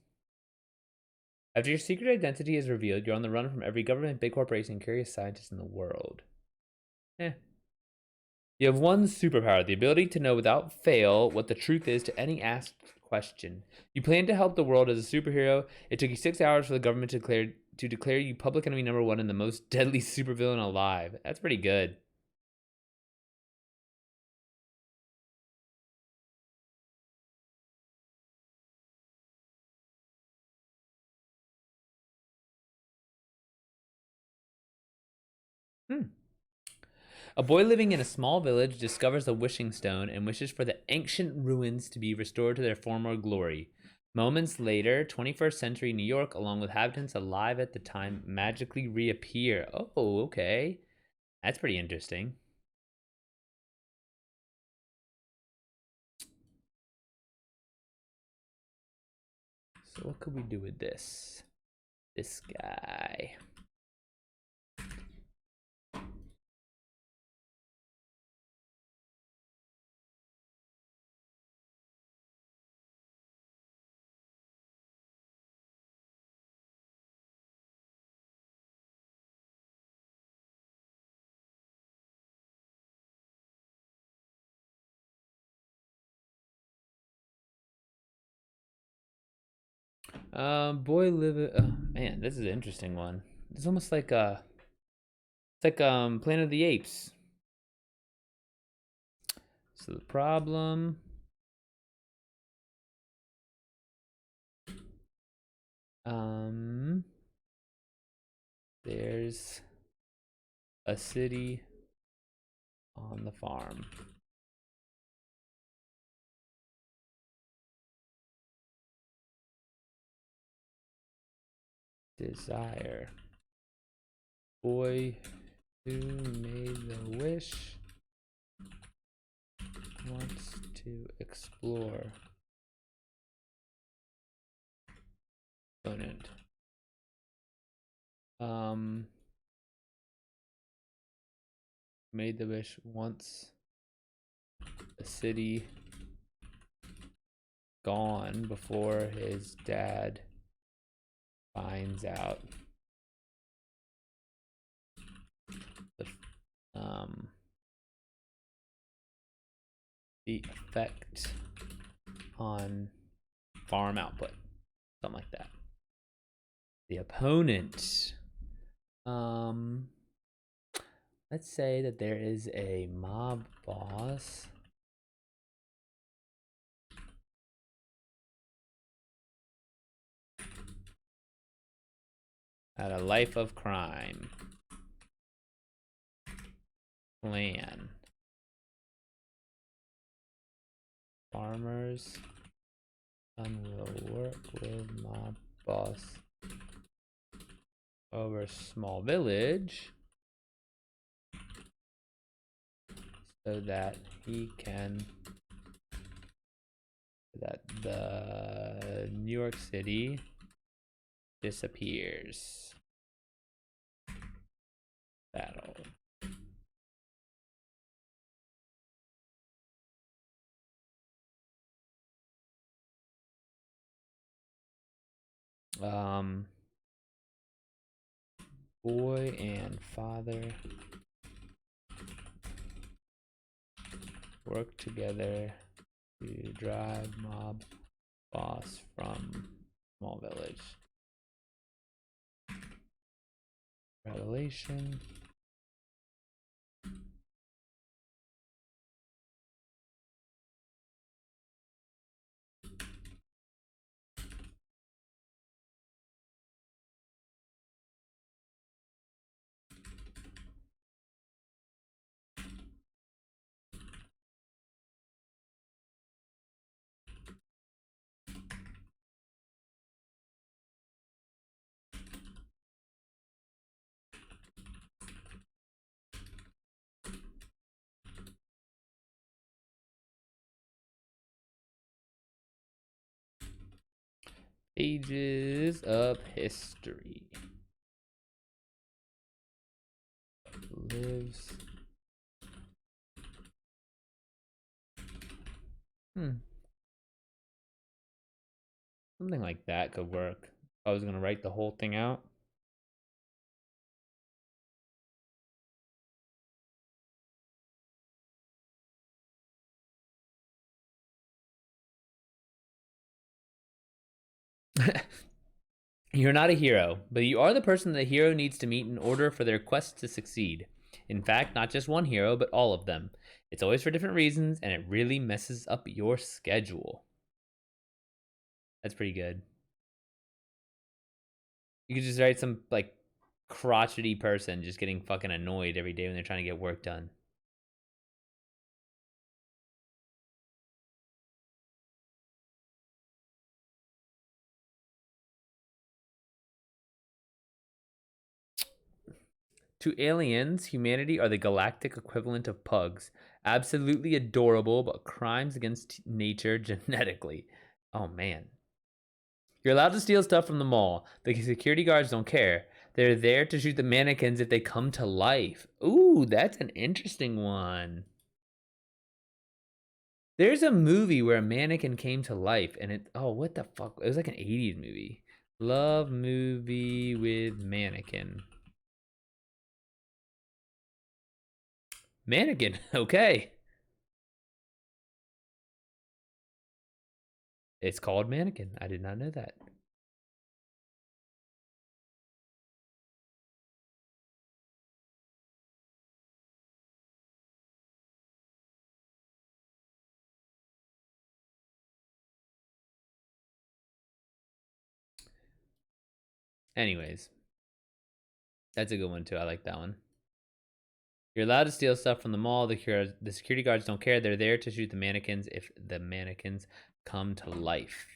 After your secret identity is revealed, you're on the run from every government, big corporation, and curious scientist in the world. Eh. You have one superpower, the ability to know without fail what the truth is to any asked question. You plan to help the world as a superhero. It took you 6 hours for the government to declare you public enemy number one and the most deadly supervillain alive. That's pretty good. Hmm. A boy living in a small village discovers a wishing stone and wishes for the ancient ruins to be restored to their former glory. Moments later, 21st century New York, along with inhabitants alive at the time, magically reappear. Oh, okay. That's pretty interesting. So what could we do with this? This guy. Boy live. Man, this is an interesting one. It's almost like it's like Planet of the Apes. So the problem. There's a city on the farm. Desire. Boy who made the wish wants to explore. Opponent. Made the wish once. The city gone before his dad finds out. The effect on farm output, something like that. The opponent. Let's say that there is a mob boss. Had a life of crime. Plan. Farmers will work with mob boss over small village so that he can that the New York City disappears. Battle. Boy and father work together to drive mob boss from small village. Revelation. Pages of history. Lives. Something like that could work. I was gonna write the whole thing out. You're not a hero, but you are the person the hero needs to meet in order for their quest to succeed. In fact, not just one hero, but all of them. It's always for different reasons, and it really messes up your schedule. That's pretty good. You could just write some, like, crotchety person just getting fucking annoyed every day when they're trying to get work done. To aliens, humanity are the galactic equivalent of pugs. Absolutely adorable, but crimes against nature genetically. Oh, man. You're allowed to steal stuff from the mall. The security guards don't care. They're there to shoot the mannequins if they come to life. Ooh, that's an interesting one. There's a movie where a mannequin came to life and what the fuck? It was like an 80s movie. Love movie with mannequin. Mannequin, okay. It's called Mannequin. I did not know that. Anyways, that's a good one too. I like that one. You're allowed to steal stuff from the mall. The security guards don't care. They're there to shoot the mannequins if the mannequins come to life.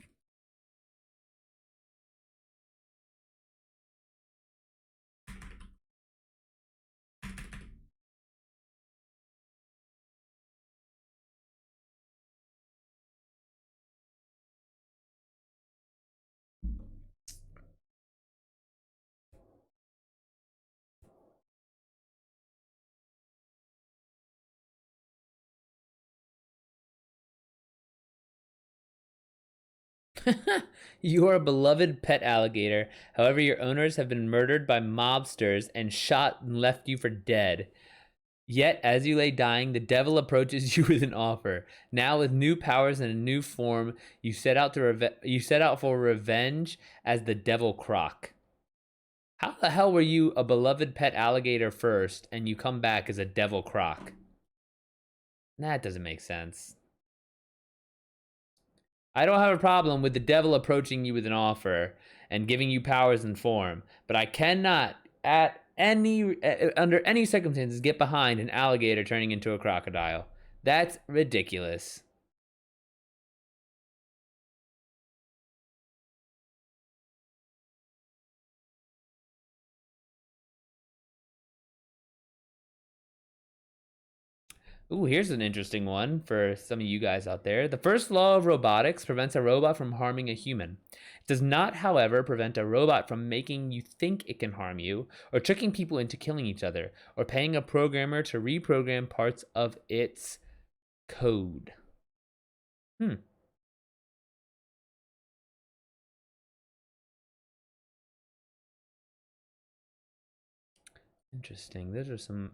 You are a beloved pet alligator. However, your owners have been murdered by mobsters and shot and left you for dead. Yet, as you lay dying, the devil approaches you with an offer. Now, with new powers and a new form, you set out for revenge as the Devil Croc. How the hell were you a beloved pet alligator first, and you come back as a Devil Croc? That doesn't make sense. I don't have a problem with the devil approaching you with an offer and giving you powers and form, but I cannot under any circumstances get behind an alligator turning into a crocodile. That's ridiculous. Ooh, here's an interesting one for some of you guys out there. The first law of robotics prevents a robot from harming a human. It does not, however, prevent a robot from making you think it can harm you, or tricking people into killing each other, or paying a programmer to reprogram parts of its code. Interesting. Those are some.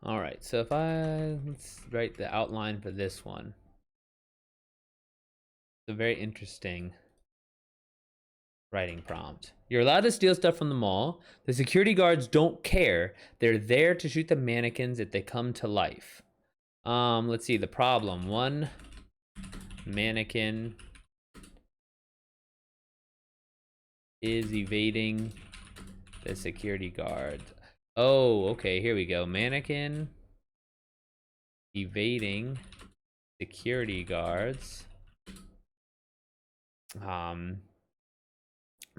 All right, so let's write the outline for this one. It's a very interesting writing prompt. You're allowed to steal stuff from the mall. The security guards don't care. They're there to shoot the mannequins if they come to life. Let's see the problem. One mannequin is evading the security guard. Oh, okay, here we go. Mannequin evading security guards.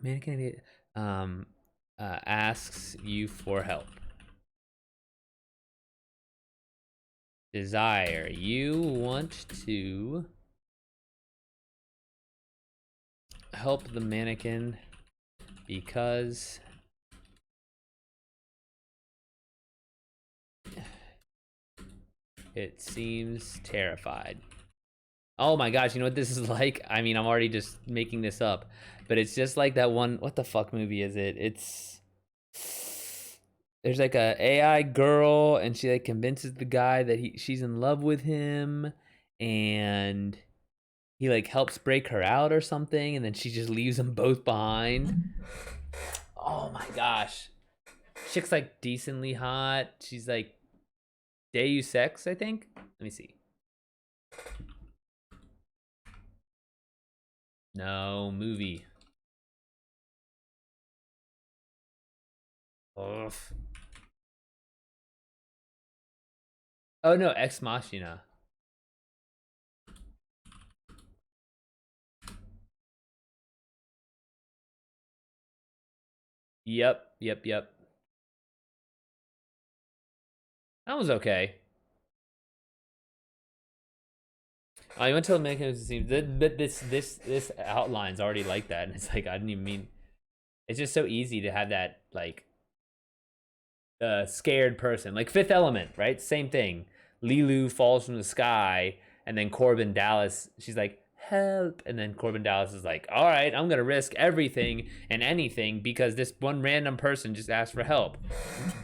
Mannequin asks you for help. Desire. You want to help the mannequin because it seems terrified. Oh my gosh, you know what this is like? I mean, I'm already just making this up. But it's just like that one. What the fuck movie is it? It's there's like a AI girl, and she like convinces the guy that she's in love with him, and he like helps break her out or something, and then she just leaves them both behind. Oh my gosh, chick's like decently hot. She's like Deus Ex, I think. Let me see. No, movie. Ugh. Oh no, Ex Machina. Yep. That was okay. I went to the mechanism scene. This outline's already like that, and it's like I didn't even mean. It's just so easy to have that like scared person, like Fifth Element, right? Same thing. Lilu falls from the sky, and then Corbin Dallas, she's like, help. And then Corbin Dallas is like, all right, I'm going to risk everything and anything because this one random person just asked for help.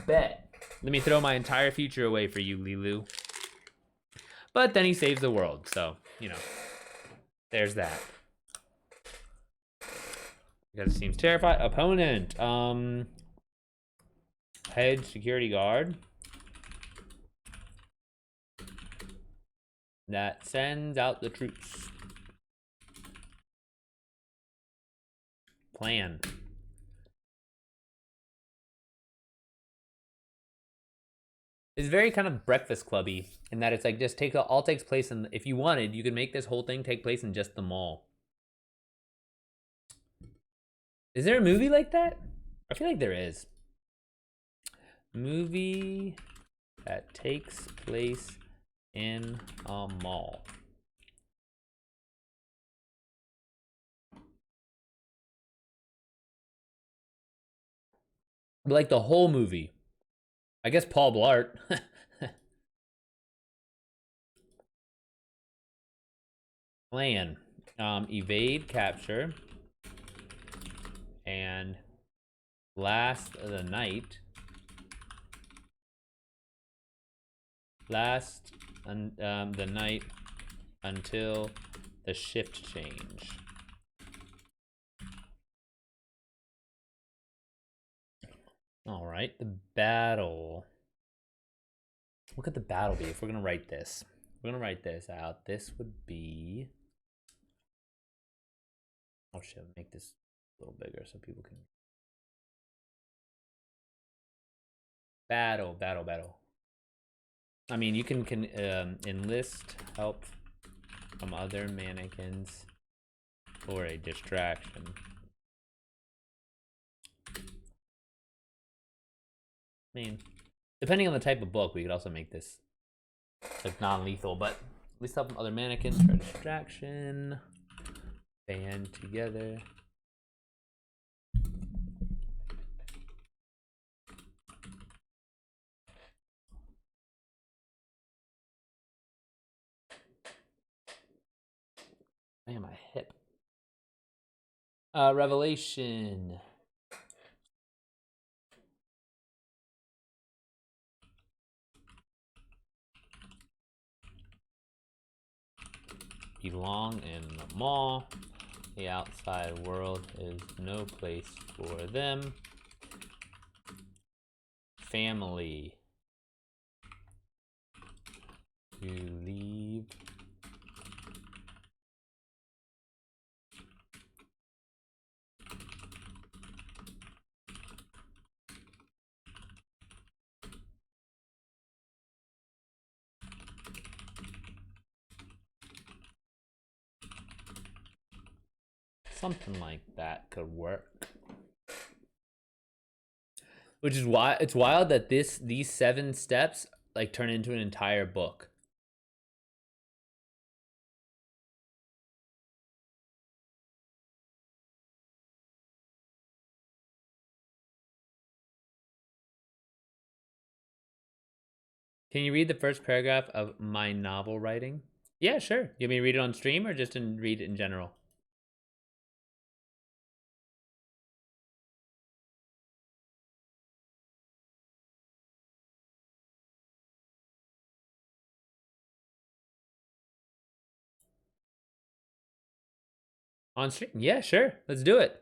Bet. Let me throw my entire future away for you, Lilu. But then he saves the world, so, you know, there's that. Because it seems terrified. Opponent. Head security guard. That sends out the troops. Plan. It's very kind of Breakfast Clubby in that it's like just all takes place in. If you wanted, you could make this whole thing take place in just the mall. Is there a movie like that? I feel like there is. Movie that takes place in a mall. Like the whole movie. I guess Paul Blart. Plan. Evade, capture, and last the night. Last the night until the shift change. All right, the battle. What could the battle be if we're gonna write this? We're gonna write this out. This would be. Oh shit! Make this a little bigger so people can. Battle. I mean, you can enlist help from other mannequins for a distraction. I mean, depending on the type of book, we could also make this like non-lethal, but at least help from other mannequins for a distraction. Band together. Man, my hip. Revelation. Belong in the mall. The outside world is no place for them. Family. To leave. Something like that could work. Which is why it's wild that these 7 steps like turn into an entire book. Can you read the first paragraph of my novel writing? Yeah, sure. You want me to read it on stream or just read it in general? On stream? Yeah, sure. Let's do it.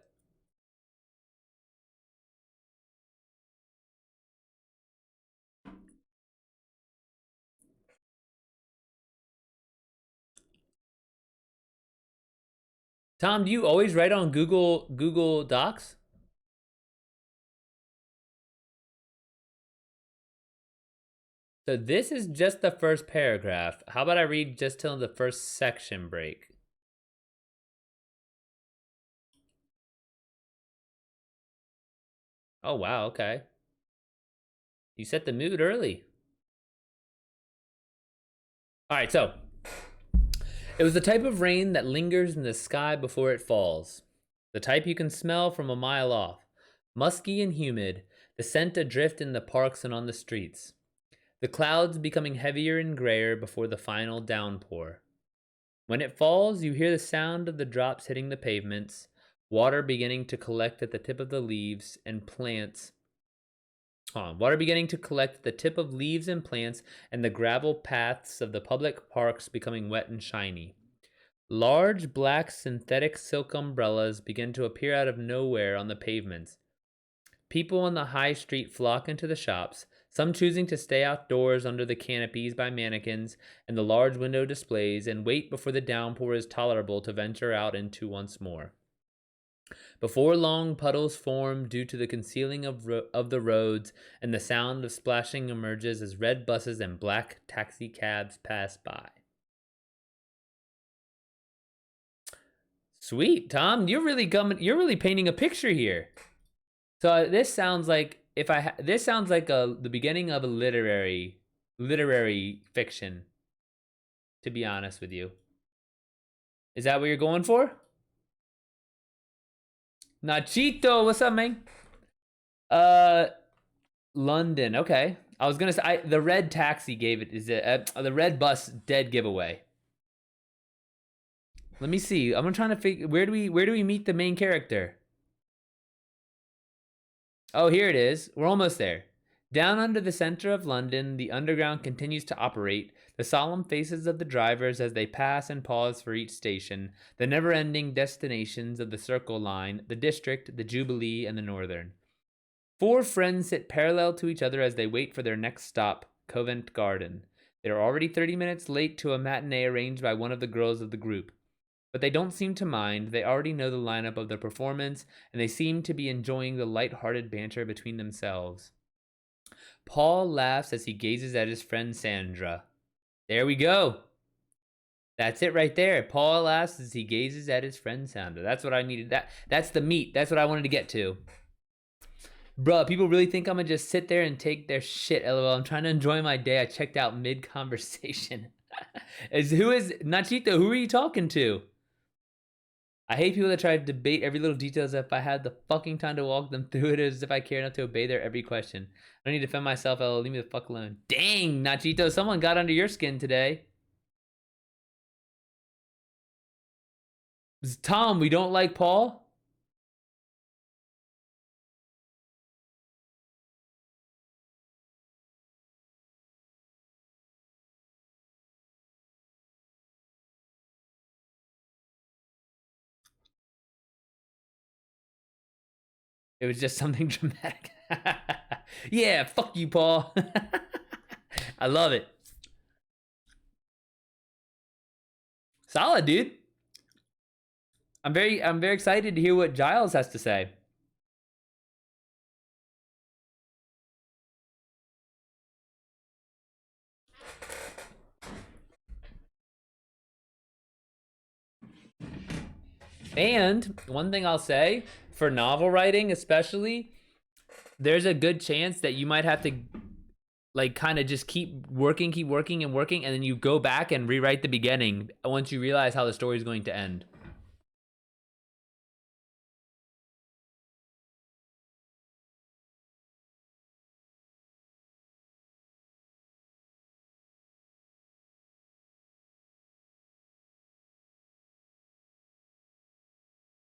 Tom, do you always write on Google Docs? So this is just the first paragraph. How about I read just till the first section break? Oh, wow, okay. You set the mood early. All right, so it was the type of rain that lingers in the sky before it falls. The type you can smell from a mile off. Musky and humid, the scent adrift in the parks and on the streets. The clouds becoming heavier and grayer before the final downpour. When it falls, you hear the sound of the drops hitting the pavements, water beginning to collect at the tip of the leaves and plants. Water beginning to collect at the tip of leaves and plants, and the gravel paths of the public parks becoming wet and shiny. Large black synthetic silk umbrellas begin to appear out of nowhere on the pavements. People on the high street flock into the shops, some choosing to stay outdoors under the canopies by mannequins and the large window displays and wait before the downpour is tolerable to venture out into once more. Before long, puddles form due to the concealing of the roads, and the sound of splashing emerges as red buses and black taxi cabs pass by. Sweet, Tom, you're really painting a picture here. So this sounds like this sounds like the beginning of a literary fiction. To be honest with you, is that what you're going for? Nachito, what's up, man? London. Okay, I was gonna say the red taxi gave it. Is it the red bus? Dead giveaway. Let me see. I'm trying to figure where do we meet the main character? Oh, here it is. We're almost there. Down under the center of London, the underground continues to operate, the solemn faces of the drivers as they pass and pause for each station, the never-ending destinations of the Circle Line, the District, the Jubilee, and the Northern. Four friends sit parallel to each other as they wait for their next stop, Covent Garden. They are already 30 minutes late to a matinee arranged by one of the girls of the group. But they don't seem to mind. They already know the lineup of the performance, and they seem to be enjoying the light-hearted banter between themselves. Paul laughs as he gazes at his friend Sandra. There we go. That's it right there. Paul laughs as he gazes at his friend Sandra. That's what I needed. That's the meat. That's what I wanted to get to. Bruh, people really think I'm gonna just sit there and take their shit. LOL. I'm trying to enjoy my day. I checked out mid-conversation. Who is Nachito? Who are you talking to? I hate people that try to debate every little detail as if I had the fucking time to walk them through it, as if I care enough to obey their every question. I don't need to defend myself, LOL. Leave me the fuck alone. Dang, Nachito, someone got under your skin today. Tom, we don't like Paul? It was just something dramatic. Yeah, fuck you, Paul. I love it. Solid, dude. I'm very excited to hear what Giles has to say. And one thing I'll say, for novel writing especially, there's a good chance that you might have to like kind of just keep working and working, and then you go back and rewrite the beginning once you realize how the story is going to end.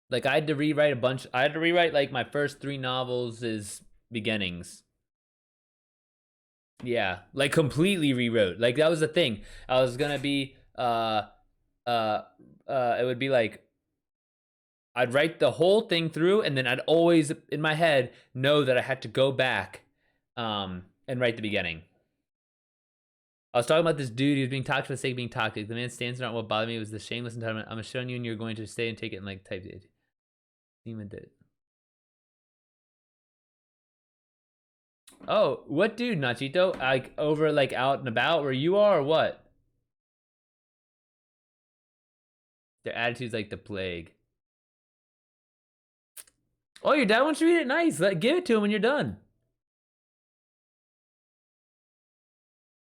Like I had to rewrite like my first 3 novels' beginnings. Yeah, like completely rewrote. Like that was the thing. I was gonna be it would be like I'd write the whole thing through, and then I'd always in my head know that I had to go back and write the beginning. I was talking about this dude. He was being toxic for the sake of being toxic. The man stands around. What bothered me was the shameless entitlement. I'm showing you, and you're going to stay and take it and like type it. Demon did. Oh, what dude, Nachito? Like over like out and about where you are, or what? Their attitude's like the plague. Oh, your dad wants to read it? Nice. Give it to him when you're done.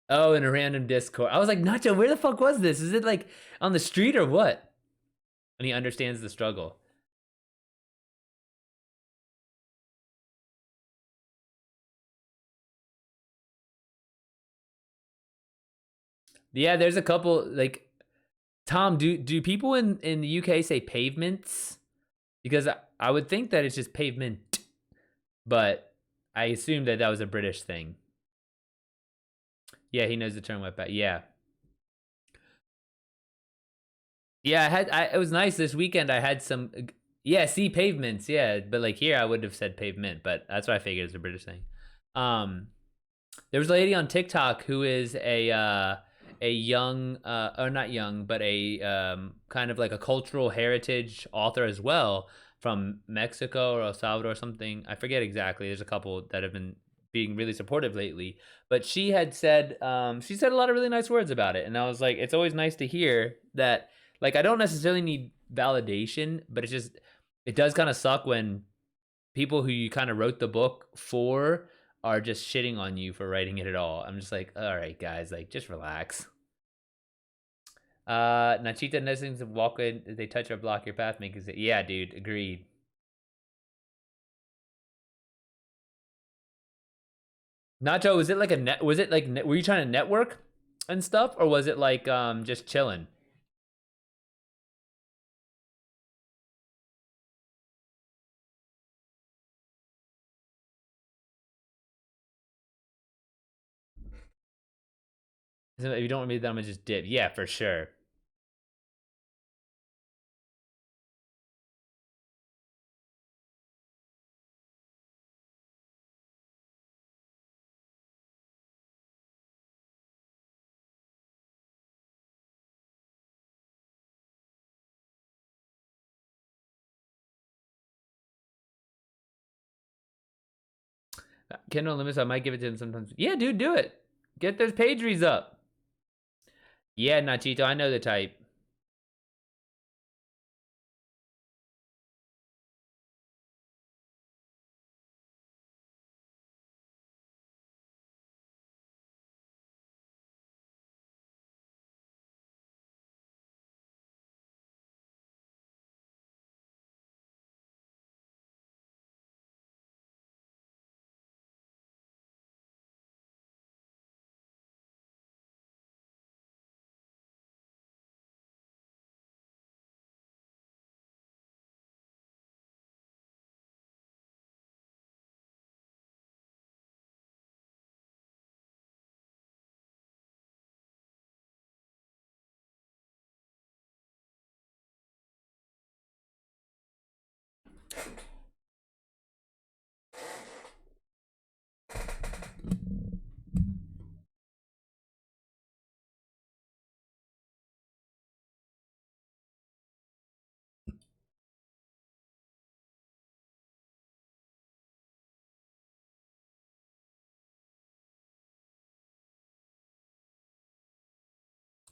Oh, in a random Discord. I was like, Nacho, where the fuck was this? Is it like on the street or what? And he understands the struggle. Yeah, there's a couple like Tom. Do people in the UK say pavements? Because I would think that it's just pavement, but I assumed that that was a British thing. Yeah, he knows the term wetback. Yeah, yeah. It was nice this weekend. I had some. Yeah, see pavements. Yeah, but like here, I would have said pavement, but that's what I figured it's a British thing. Um, there was a lady on TikTok who is a young or not young, but a kind of like a cultural heritage author as well from Mexico or El Salvador or something. I forget exactly. There's a couple that have been being really supportive lately, but she said a lot of really nice words about it, and I was like, it's always nice to hear that. Like, I don't necessarily need validation, but it does kind of suck when people who you kind of wrote the book for are just shitting on you for writing it at all. I'm just like, all right, guys, like just relax. Nachita nothing to walk in. They touch or block your path, makes it. Yeah, dude, agreed. Nacho, was it like a net? Was it like were you trying to network and stuff, or was it like just chilling? If you don't want me, then I'm gonna just dip. Yeah, for sure. Kindle limits. I might give it to him sometimes. Yeah, dude, do it. Get those page reads up. Yeah, Nachito, I know the type.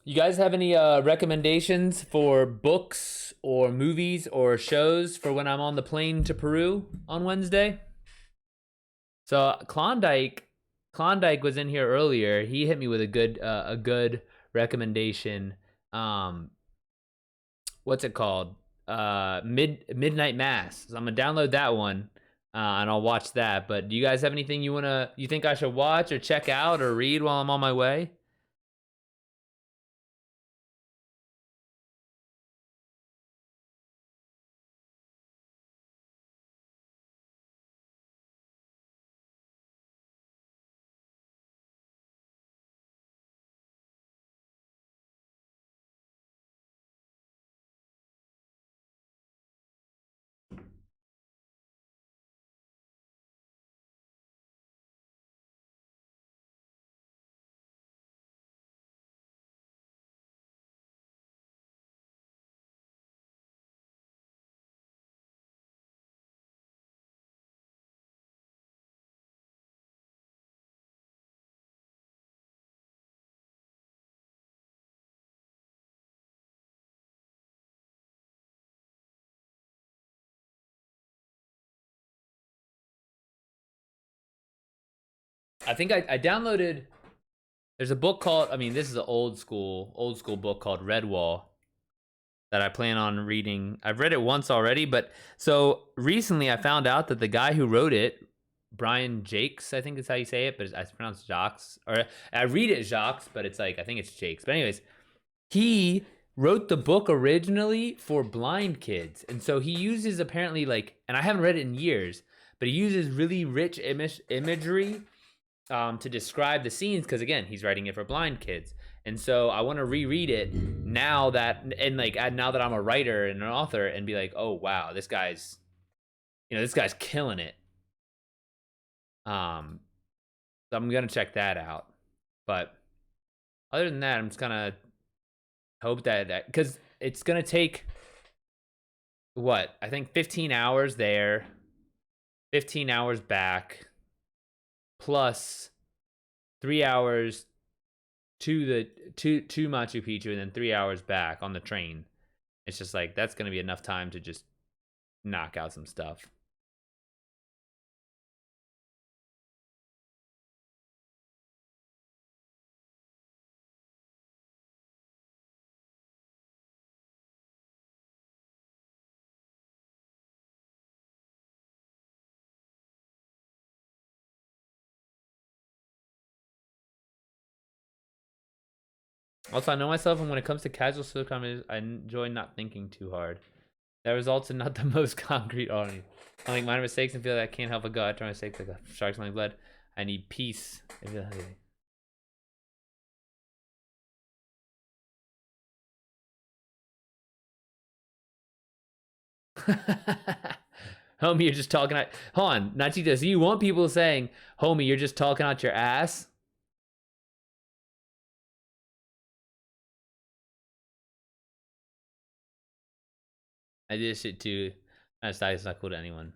You guys have any recommendations for books or movies or shows for when I'm on the plane to Peru on Wednesday? So Klondike was in here earlier. He hit me with a good recommendation. Um, what's it called? Midnight Mass. So I'm gonna download that one, and I'll watch that. But do you guys have anything you think I should watch or check out or read while I'm on my way? I think I downloaded. There's a book called. I mean, this is an old school book called Redwall that I plan on reading. I've read it once already, but so recently I found out that the guy who wrote it, Brian Jakes, I think is how you say it, but it's pronounced Jacques, or I read it Jacques, but it's like I think it's Jakes. But anyways, he wrote the book originally for blind kids, and so he uses apparently like, and I haven't read it in years, but he uses really rich imagery to describe the scenes because again, he's writing it for blind kids. And so I want to reread it now that, and like now that I'm a writer and an author, and be like, oh wow, this guy's killing it. So I'm gonna check that out. But other than that, I'm just gonna hope that because it's gonna take what I think 15 hours there, 15 hours back, plus 3 hours to Machu Picchu, and then 3 hours back on the train. It's just like that's gonna be enough time to just knock out some stuff. Also, I know myself, and when it comes to casual social comedy, I enjoy not thinking too hard. That results in not the most concrete audience. I make minor mistakes and feel that I can't help but go after my mistakes like a shark smelling blood. I need peace. Homie, you're just talking out. Hold on, Nachito. So you want people saying, homie, you're just talking out your ass? I did this shit too. It's not cool to anyone.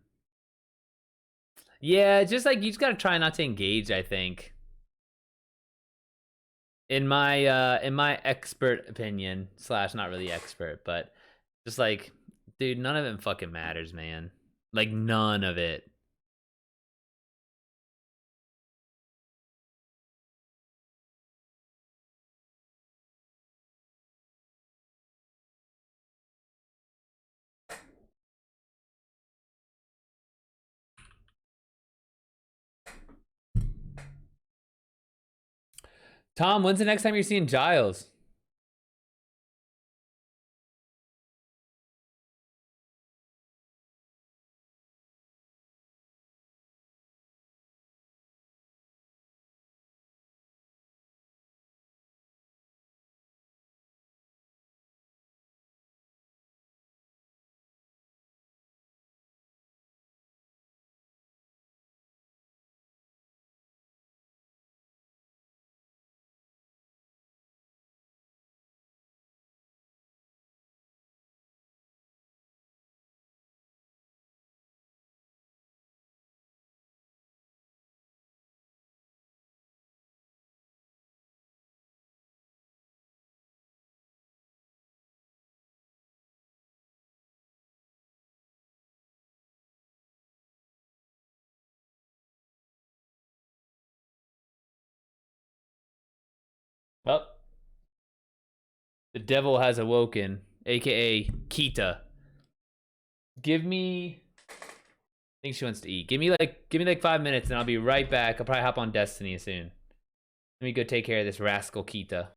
Yeah, just like you just gotta try not to engage, I think. In my expert opinion, slash not really expert, but just like, dude, none of it fucking matters, man. Like none of it. Tom, when's the next time you're seeing Giles? Well, the devil has awoken, aka Kita. Give me. I think she wants to eat. Give me like 5 minutes, and I'll be right back. I'll probably hop on Destiny soon. Let me go take care of this rascal Kita.